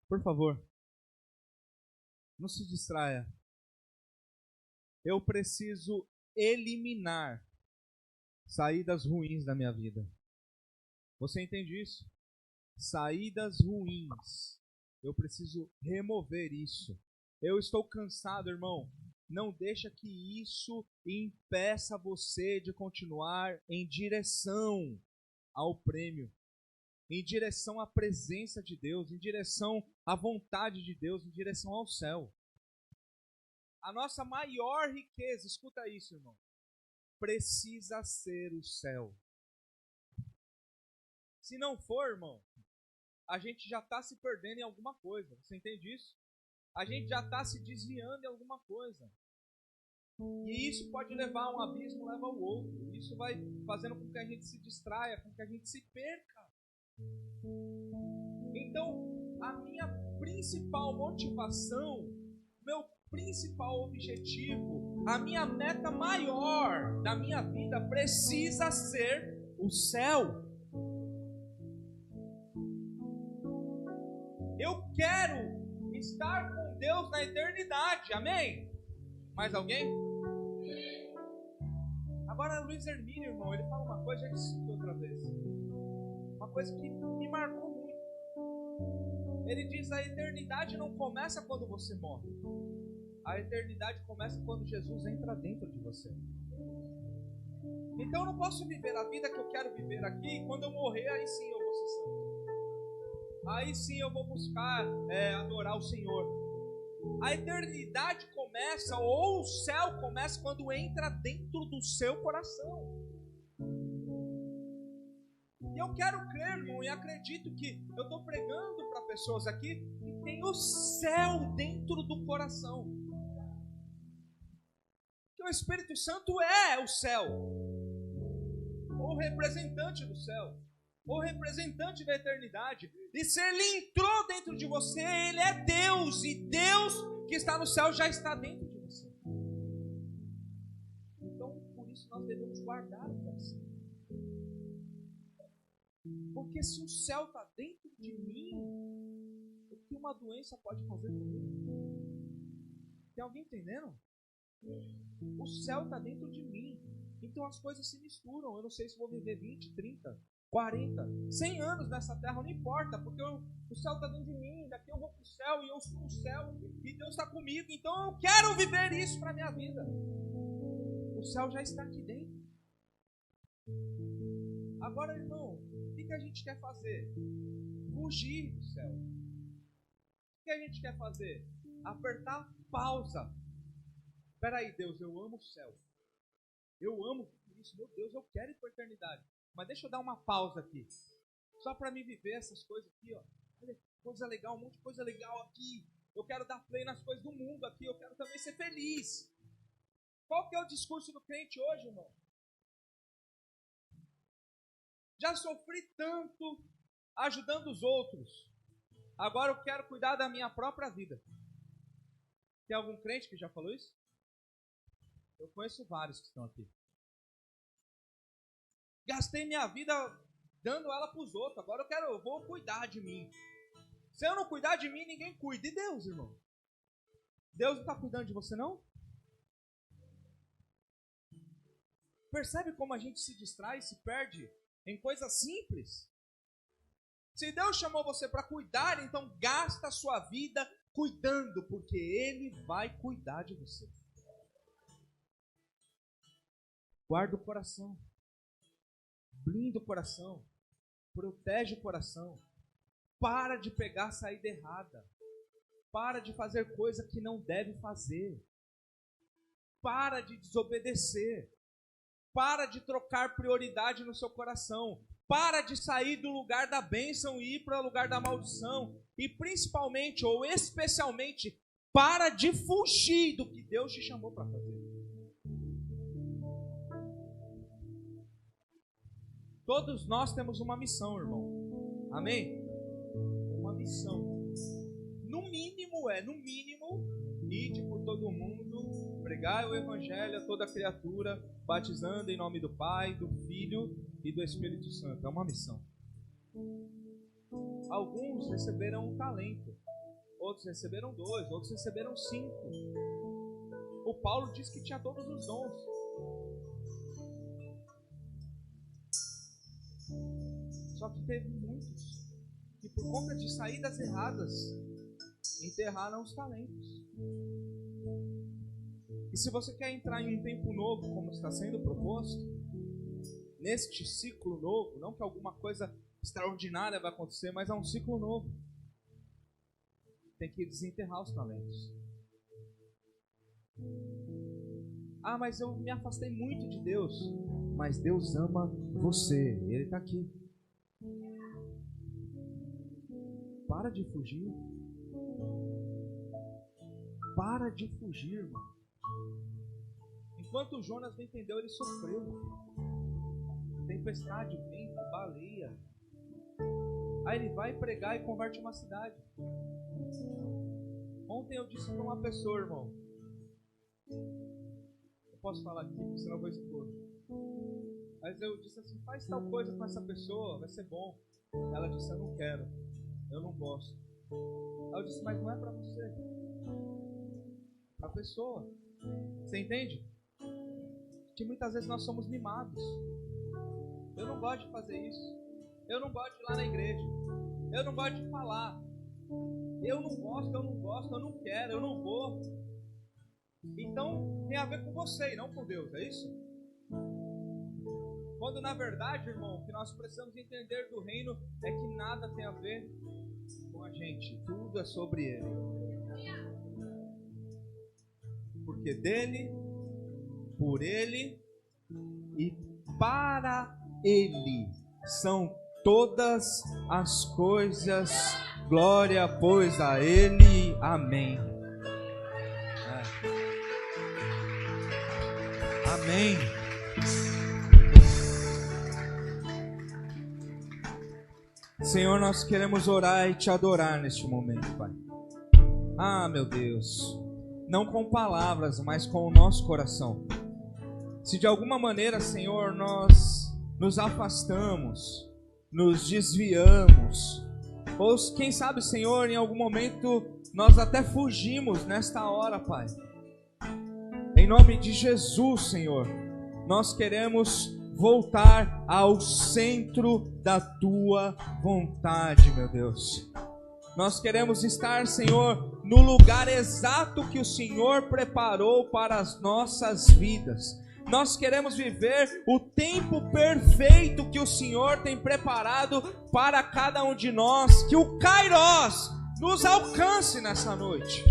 Por favor. Não se distraia. Eu preciso eliminar saídas ruins da minha vida. Você entende isso? Saídas ruins. Eu preciso remover isso. Eu estou cansado, irmão. Não deixa que isso impeça você de continuar em direção ao prêmio, em direção à presença de Deus, em direção à vontade de Deus, em direção ao céu. A nossa maior riqueza, escuta isso, irmão, precisa ser o céu. Se não for, irmão, a gente já está se perdendo em alguma coisa. Você entende isso? A gente já está se desviando em alguma coisa. E isso pode levar a um abismo, leva ao outro. Isso vai fazendo com que a gente se distraia, com que a gente se perca. Então, a minha principal motivação, meu principal objetivo, a minha meta maior da minha vida precisa ser o céu. Eu quero estar com Deus na eternidade, amém? Mais alguém? Agora, Luiz Hermínio, irmão, ele fala uma coisa, já disse outra vez, uma coisa que me marcou muito. Ele diz: a eternidade não começa quando você morre. A eternidade começa quando Jesus entra dentro de você. Então eu não posso viver a vida que eu quero viver aqui, e quando eu morrer, aí sim eu vou ser santo. Aí sim eu vou buscar adorar o Senhor. A eternidade começa, ou o céu começa, quando entra dentro do seu coração. E eu quero crer, irmão, e acredito que eu estou pregando para pessoas aqui que tem o céu dentro do coração. Que o Espírito Santo é o céu, ou representante do céu, ou representante da eternidade. E se ele entrou dentro de você, ele é Deus, e Deus que está no céu já está dentro de você. Então, por isso nós devemos guardar o coração. Porque se o céu está dentro de mim, o que uma doença pode fazer comigo? Tem alguém entendendo? O céu está dentro de mim. Então as coisas se misturam. Eu não sei se vou viver 20, 30, 40, 100 anos nessa terra, não importa, porque o céu está dentro de mim, daqui eu vou para o céu e eu sou o céu e Deus está comigo, então eu quero viver isso para a minha vida. O céu já está aqui dentro. Agora, irmão, o que a gente quer fazer? Fugir do céu. O que a gente quer fazer? Apertar pausa. Espera aí, Deus, eu amo o céu. Eu amo isso, meu Deus, eu quero ir para a eternidade. Mas deixa eu dar uma pausa aqui. Só para me viver essas coisas aqui, ó. Olha, coisa legal, um monte de coisa legal aqui. Eu quero dar play nas coisas do mundo aqui. Eu quero também ser feliz. Qual que é o discurso do crente hoje, irmão? Já sofri tanto ajudando os outros. Agora eu quero cuidar da minha própria vida. Tem algum crente que já falou isso? Eu conheço vários que estão aqui. Gastei minha vida dando ela para os outros. Agora eu vou cuidar de mim. Se eu não cuidar de mim, ninguém cuida. E Deus, irmão? Deus não está cuidando de você, não? Percebe como a gente se distrai, se perde em coisas simples? Se Deus chamou você para cuidar, então gasta a sua vida cuidando, porque Ele vai cuidar de você. Guarda o coração. Blinda o coração. Protege o coração. Para de pegar a saída errada. Para de fazer coisa que não deve fazer. Para de desobedecer. Para de trocar prioridade no seu coração. Para de sair do lugar da bênção e ir para o lugar da maldição. E principalmente, ou especialmente, para de fugir do que Deus te chamou para fazer. Todos nós temos uma missão, irmão. Amém? Uma missão. No mínimo, ide por todo mundo, pregai o evangelho a toda criatura, batizando em nome do Pai, do Filho e do Espírito Santo. É uma missão. Alguns receberam um talento, outros receberam 2, outros receberam 5. O Paulo disse que tinha todos os dons. Só que teve muitos que, por conta de saídas erradas, enterraram os talentos. E se você quer entrar em um tempo novo, como está sendo proposto, neste ciclo novo, não que alguma coisa extraordinária vai acontecer, mas é um ciclo novo, tem que desenterrar os talentos. Ah, mas eu me afastei muito de Deus. Mas Deus ama você, Ele está aqui. Para de fugir. Para de fugir, irmão. Enquanto Jonas não entendeu, ele sofreu. Tempestade, vento, baleia. Aí ele vai pregar e converte uma cidade. Ontem eu disse para uma pessoa, irmão. Eu posso falar aqui, senão eu vou expor. Mas eu disse assim, faz tal coisa com essa pessoa, vai ser bom. Ela disse, eu não quero, eu não gosto. Aí eu disse, mas não é para você, para a pessoa. Você entende? Que muitas vezes nós somos mimados. Eu não gosto de fazer isso. Eu não gosto de ir lá na igreja. Eu não gosto de falar. Eu não gosto, eu não quero, eu não vou. Então tem a ver com você e não com Deus, é isso? Quando na verdade, irmão, o que nós precisamos entender do reino é que nada tem a ver com a gente, tudo é sobre Ele. Porque dele, por Ele e para Ele são todas as coisas. Glória, pois, a Ele. Amém. Amém. Senhor, nós queremos orar e te adorar neste momento, Pai. Ah, meu Deus, não com palavras, mas com o nosso coração. Se de alguma maneira, Senhor, nós nos afastamos, nos desviamos, ou quem sabe, Senhor, em algum momento nós até fugimos nesta hora, Pai. Em nome de Jesus, Senhor, nós queremos voltar ao centro da Tua vontade, meu Deus. Nós queremos estar, Senhor, no lugar exato que o Senhor preparou para as nossas vidas. Nós queremos viver o tempo perfeito que o Senhor tem preparado para cada um de nós. Que o Kairos nos alcance nessa noite.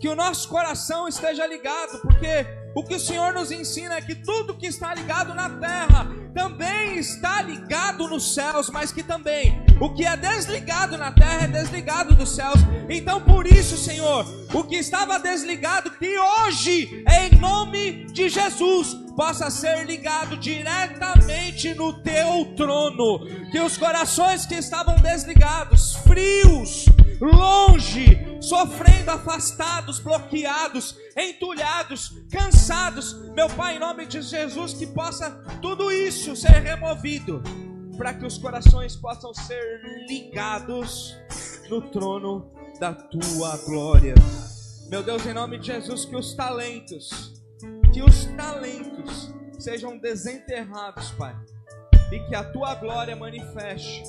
Que o nosso coração esteja ligado, porque o que o Senhor nos ensina é que tudo que está ligado na terra também está ligado nos céus, mas que também o que é desligado na terra é desligado dos céus. Então por isso, Senhor, o que estava desligado, que hoje, em nome de Jesus, possa ser ligado diretamente no Teu trono. Que os corações que estavam desligados, frios, longe, sofrendo, afastados, bloqueados, entulhados, cansados. Meu Pai, em nome de Jesus, que possa tudo isso ser removido, para que os corações possam ser ligados no trono da Tua glória. Meu Deus, em nome de Jesus, que os talentos sejam desenterrados, Pai, e que a Tua glória manifeste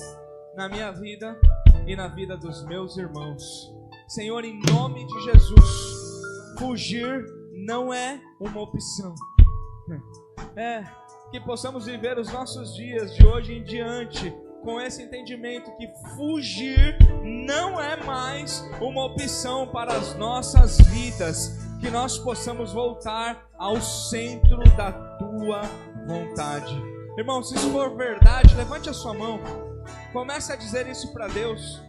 na minha vida e na vida dos meus irmãos. Senhor, em nome de Jesus, fugir não é uma opção. Que possamos viver os nossos dias de hoje em diante com esse entendimento que fugir não é mais uma opção para as nossas vidas, que nós possamos voltar ao centro da Tua vontade. Irmão, se isso for verdade, levante a sua mão, comece a dizer isso para Deus.